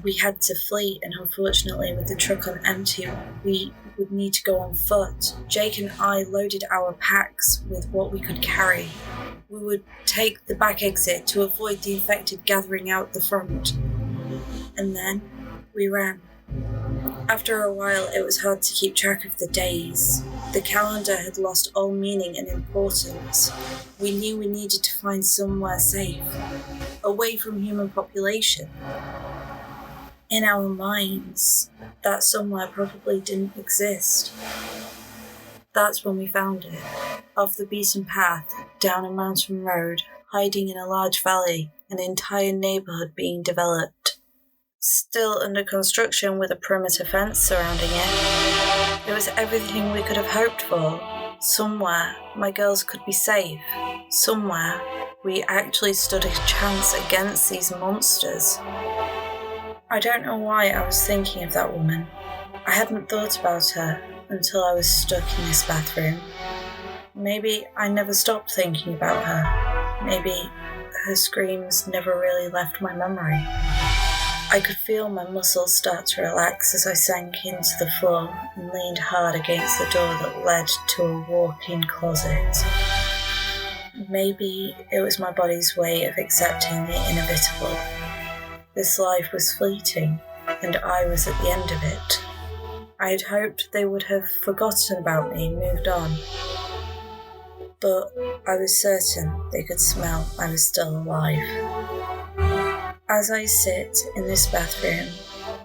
We had to flee, and unfortunately, with the truck on empty, we would need to go on foot. Jake and I loaded our packs with what we could carry. We would take the back exit to avoid the infected gathering out the front. And then we ran. After a while, it was hard to keep track of the days. The calendar had lost all meaning and importance. We knew we needed to find somewhere safe, away from human population. In our minds, that somewhere probably didn't exist. That's when we found it, off the beaten path, down a mountain road, hiding in a large valley, an entire neighborhood being developed. Still under construction with a perimeter fence surrounding it. It was everything we could have hoped for. Somewhere, my girls could be safe. Somewhere, we actually stood a chance against these monsters. I don't know why I was thinking of that woman. I hadn't thought about her until I was stuck in this bathroom. Maybe I never stopped thinking about her. Maybe her screams never really left my memory. I could feel my muscles start to relax as I sank into the floor and leaned hard against the door that led to a walk-in closet. Maybe it was my body's way of accepting the inevitable. This life was fleeting, and I was at the end of it. I had hoped they would have forgotten about me and moved on. But I was certain they could smell I was still alive. As I sit in this bathroom,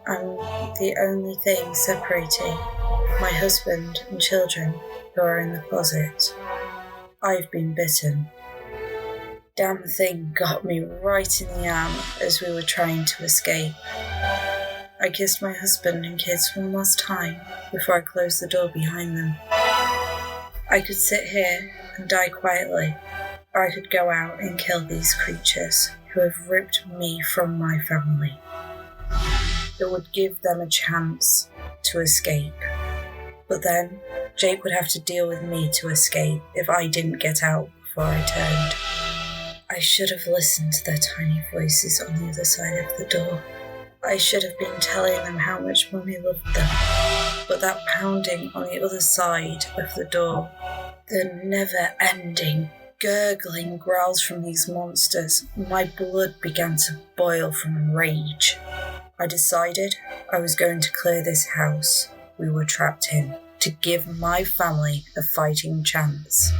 I'm the only thing separating my husband and children who are in the closet. I've been bitten. Damn thing got me right in the arm as we were trying to escape. I kissed my husband and kids one last time before I closed the door behind them. I could sit here and die quietly, or I could go out and kill these creatures who have ripped me from my family. It would give them a chance to escape. But then, Jake would have to deal with me to escape if I didn't get out before I turned. I should have listened to their tiny voices on the other side of the door. I should have been telling them how much Mummy loved them. But that pounding on the other side of the door, the never-ending, gurgling growls from these monsters, my blood began to boil from rage. I decided I was going to clear this house we were trapped in to give my family a fighting chance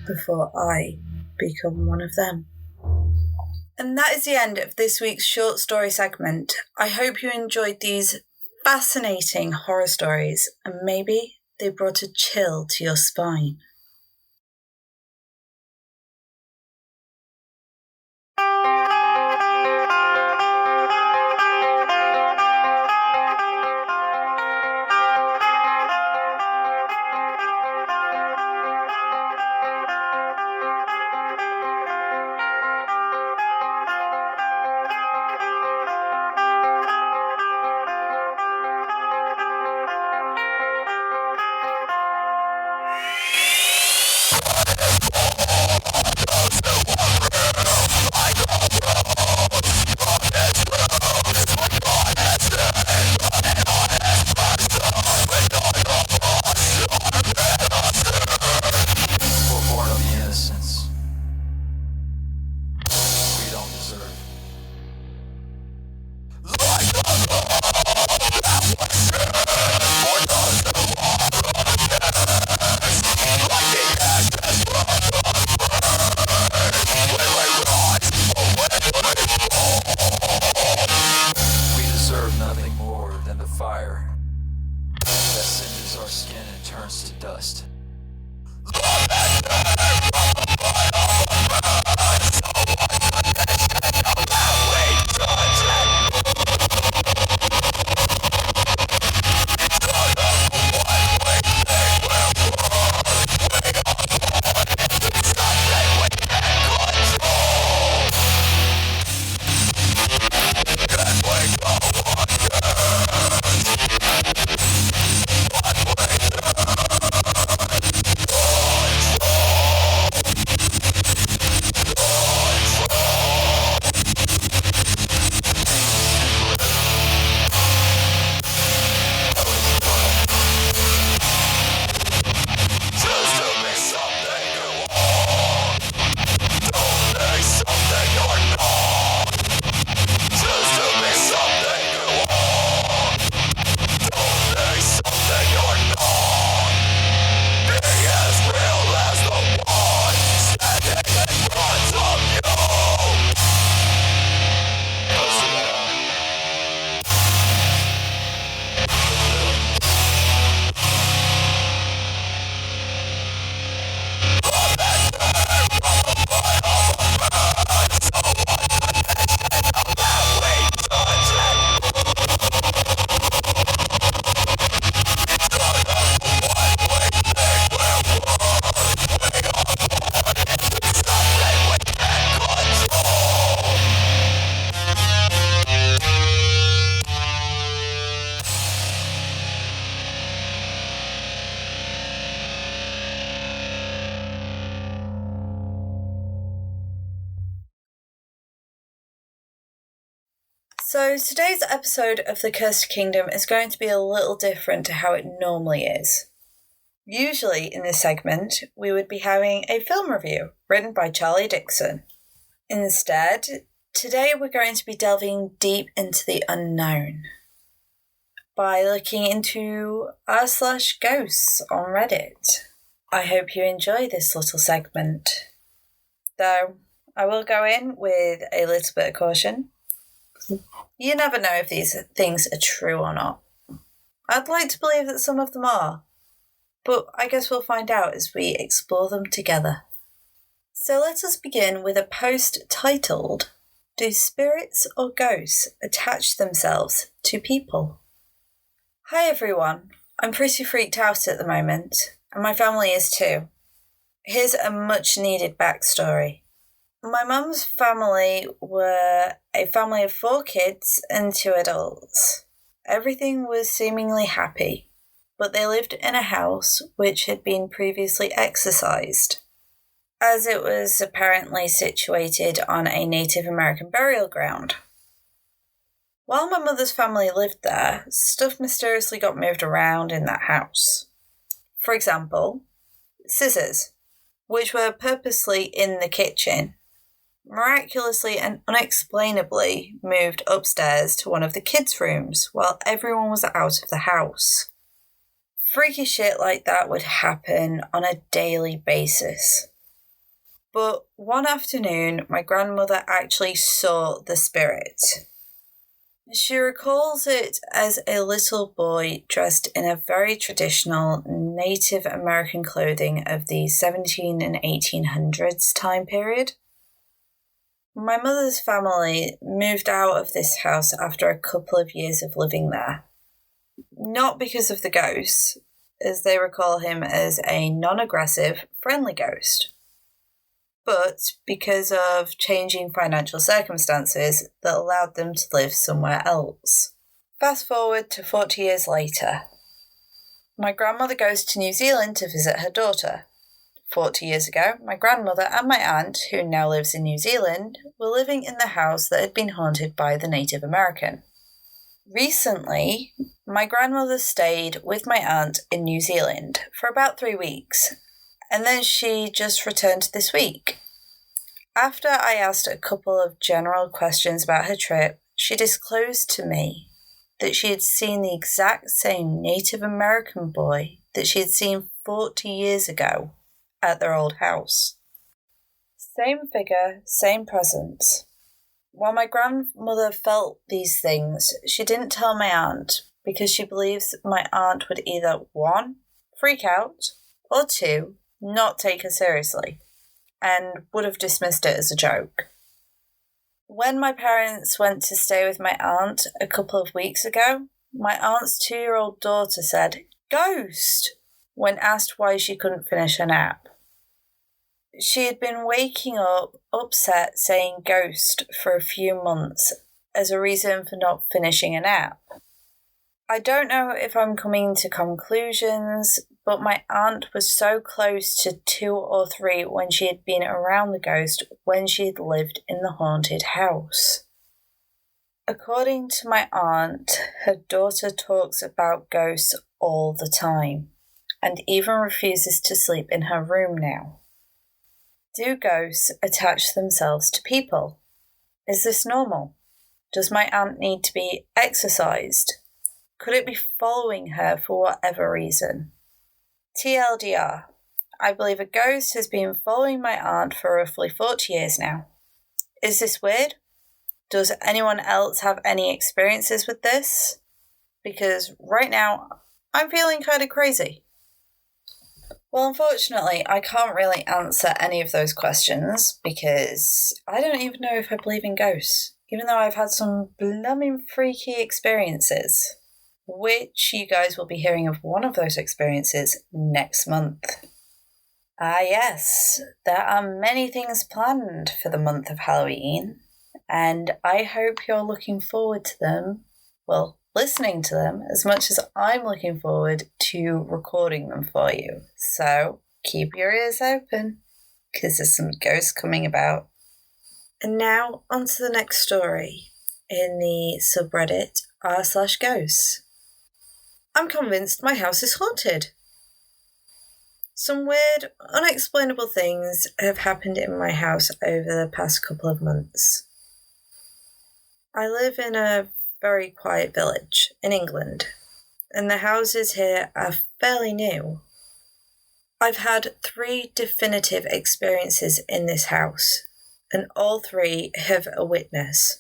before I become one of them. And that is the end of this week's short story segment. I hope you enjoyed these fascinating horror stories, and maybe they brought a chill to your spine. So today's episode of The Cursed Kingdom is going to be a little different to how it normally is. Usually in this segment, we would be having a film review written by Charlie Dixon. Instead, today we're going to be delving deep into the unknown by looking into r/ghosts on Reddit. I hope you enjoy this little segment. Though, I will go in with a little bit of caution. You never know if these things are true or not. I'd like to believe that some of them are, but I guess we'll find out as we explore them together. So let us begin with a post titled, "Do Spirits or Ghosts Attach Themselves to People?" Hi everyone, I'm pretty freaked out at the moment, and my family is too. Here's a much needed backstory. My mum's family were a family of 4 kids and 2 adults. Everything was seemingly happy, but they lived in a house which had been previously exorcised, as it was apparently situated on a Native American burial ground. While my mother's family lived there, stuff mysteriously got moved around in that house. For example, scissors, which were purposely in the kitchen, miraculously and unexplainably moved upstairs to one of the kids' rooms while everyone was out of the house. Freaky shit like that would happen on a daily basis. But one afternoon, my grandmother actually saw the spirit. She recalls it as a little boy dressed in a very traditional Native American clothing of the 17 and 1800s time period. My mother's family moved out of this house after a couple of years of living there. Not because of the ghost, as they recall him as a non-aggressive, friendly ghost, but because of changing financial circumstances that allowed them to live somewhere else. Fast forward to 40 years later. My grandmother goes to New Zealand to visit her daughter. 40 years ago, my grandmother and my aunt, who now lives in New Zealand, were living in the house that had been haunted by the Native American. Recently, my grandmother stayed with my aunt in New Zealand for about 3 weeks, and then she just returned this week. After I asked a couple of general questions about her trip, she disclosed to me that she had seen the exact same Native American boy that she had seen 40 years ago at their old house. Same figure, same presence. While my grandmother felt these things, she didn't tell my aunt because she believes my aunt would either 1, freak out, or 2, not take her seriously, and would have dismissed it as a joke. When my parents went to stay with my aunt a couple of weeks ago, my aunt's 2-year-old daughter said, "Ghost," when asked why she couldn't finish her nap. She had been waking up upset saying ghost for a few months as a reason for not finishing a nap. I don't know if I'm coming to conclusions, but my aunt was so close to 2 or 3 when she had been around the ghost when she had lived in the haunted house. According to my aunt, her daughter talks about ghosts all the time, and even refuses to sleep in her room now. Do ghosts attach themselves to people? Is this normal? Does my aunt need to be exorcised? Could it be following her for whatever reason? TLDR, I believe a ghost has been following my aunt for roughly 40 years now. Is this weird? Does anyone else have any experiences with this? Because right now, I'm feeling kind of crazy. Well, unfortunately, I can't really answer any of those questions because I don't even know if I believe in ghosts, even though I've had some blooming freaky experiences, which you guys will be hearing of one of those experiences next month. Ah yes, there are many things planned for the month of Halloween, and I hope you're looking forward to them, well, listening to them as much as I'm looking forward to recording them for you. So keep your ears open, because there's some ghosts coming about. And now on to the next story in the subreddit r/ghosts. I'm convinced my house is haunted. Some weird, unexplainable things have happened in my house over the past couple of months. I live in a very quiet village in England, and the houses here are fairly new. I've had 3 definitive experiences in this house, and all 3 have a witness,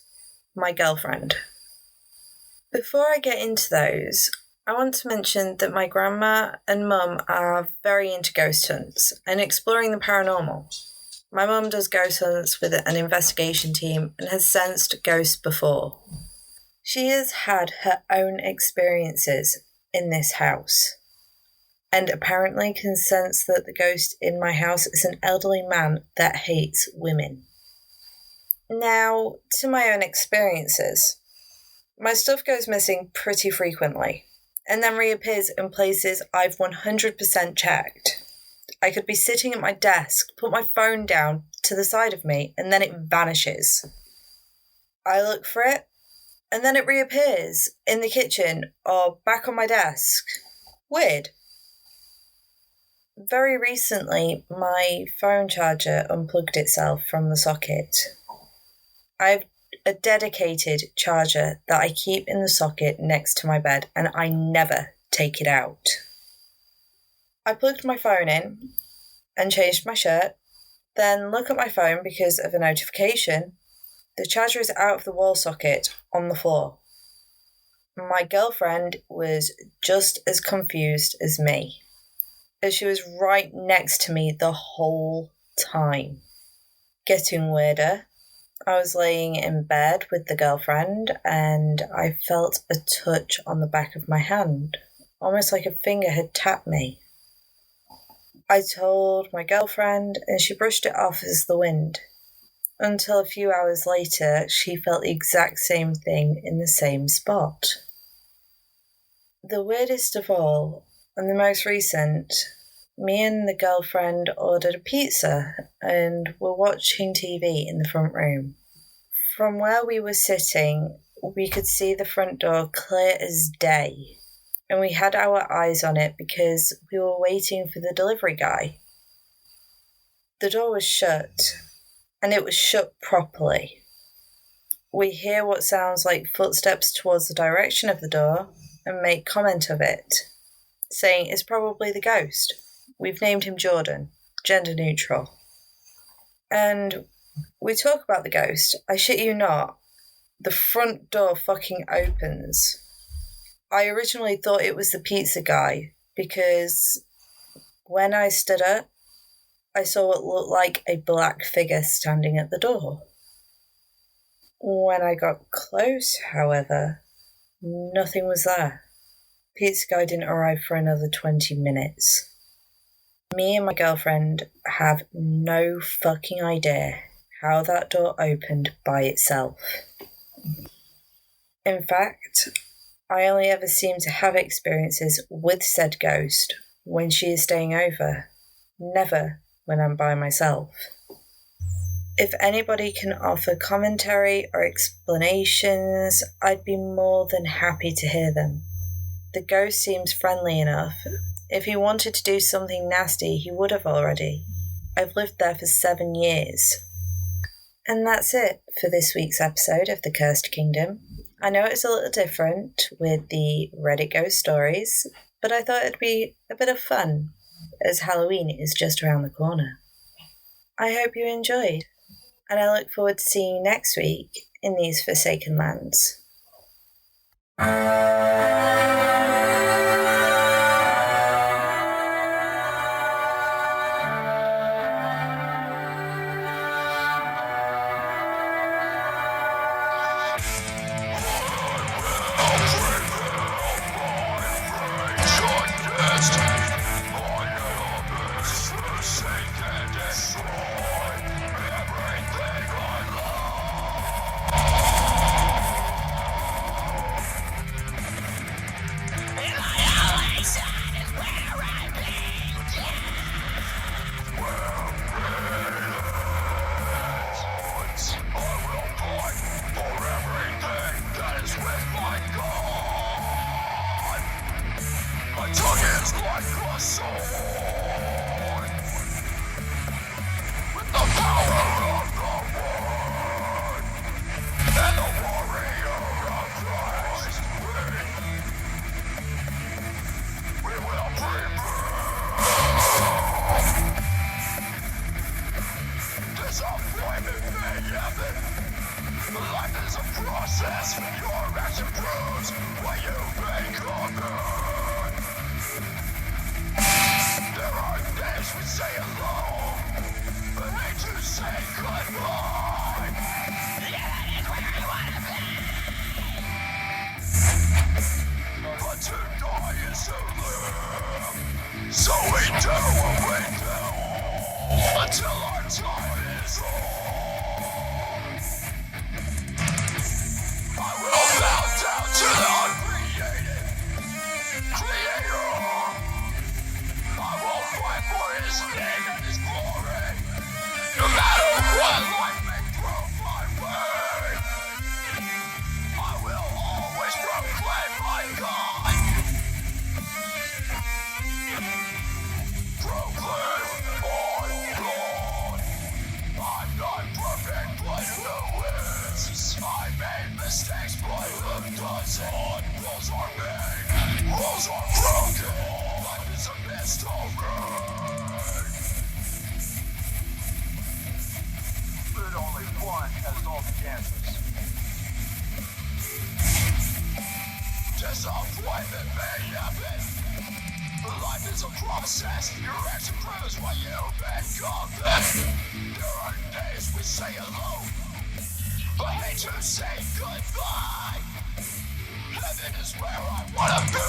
my girlfriend. Before I get into those, I want to mention that my grandma and mum are very into ghost hunts and exploring the paranormal. My mum does ghost hunts with an investigation team and has sensed ghosts before. She has had her own experiences in this house, and apparently can sense that the ghost in my house is an elderly man that hates women. Now, to my own experiences. My stuff goes missing pretty frequently, and then reappears in places I've 100% checked. I could be sitting at my desk, put my phone down to the side of me, and then it vanishes. I look for it, and then it reappears in the kitchen or back on my desk. Weird. Very recently, my phone charger unplugged itself from the socket. I've a dedicated charger that I keep in the socket next to my bed, and I never take it out. I plugged my phone in and changed my shirt, then look at my phone because of a notification. The charger is out of the wall socket on the floor. My girlfriend was just as confused as me, as she was right next to me the whole time. Getting weirder, I was laying in bed with the girlfriend and I felt a touch on the back of my hand, almost like a finger had tapped me. I told my girlfriend and she brushed it off as the wind, until a few hours later she felt the exact same thing in the same spot. The weirdest of all, and the most recent, me and the girlfriend ordered a pizza and were watching TV in the front room. From where we were sitting, we could see the front door clear as day, and we had our eyes on it because we were waiting for the delivery guy. The door was shut, and it was shut properly. We hear what sounds like footsteps towards the direction of the door and make comment of it, saying it's probably the ghost. We've named him Jordan, gender neutral. And we talk about the ghost. I shit you not, the front door fucking opens. I originally thought it was the pizza guy because when I stood up, I saw what looked like a black figure standing at the door. When I got close, however, nothing was there. Pizza guy didn't arrive for another 20 minutes. Me and my girlfriend have no fucking idea how that door opened by itself. In fact, I only ever seem to have experiences with said ghost when she is staying over, never when I'm by myself. If anybody can offer commentary or explanations, I'd be more than happy to hear them. The ghost seems friendly enough. If he wanted to do something nasty, he would have already. I've lived there for 7 years. And that's it for this week's episode of The Cursed Kingdom. I know it's a little different with the Reddit ghost stories, but I thought it'd be a bit of fun, as Halloween is just around the corner. I hope you enjoyed, and I look forward to seeing you next week in these Forsaken Lands. process. Your action proves what you've been conquered. There are days we say hello, but hate to say goodbye. Heaven is where I wanna be,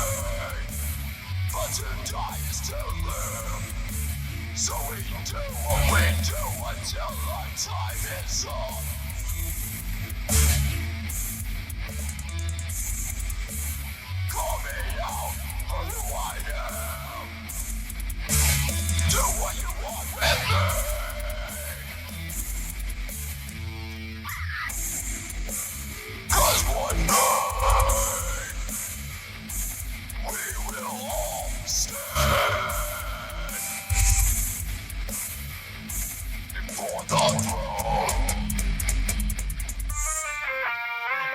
but to die is to live. So we do what we do until our time is up. Call me out for who I am. Do what you want with me. Cause one night we will all stand before the throne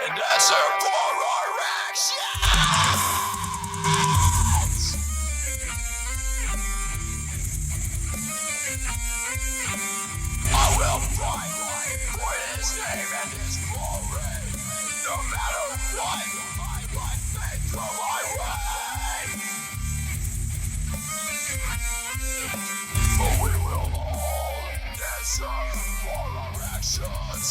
and answer for our actions. I will fight for his name and his glory. No matter what, my life may throw my way. But we will all answer for our actions.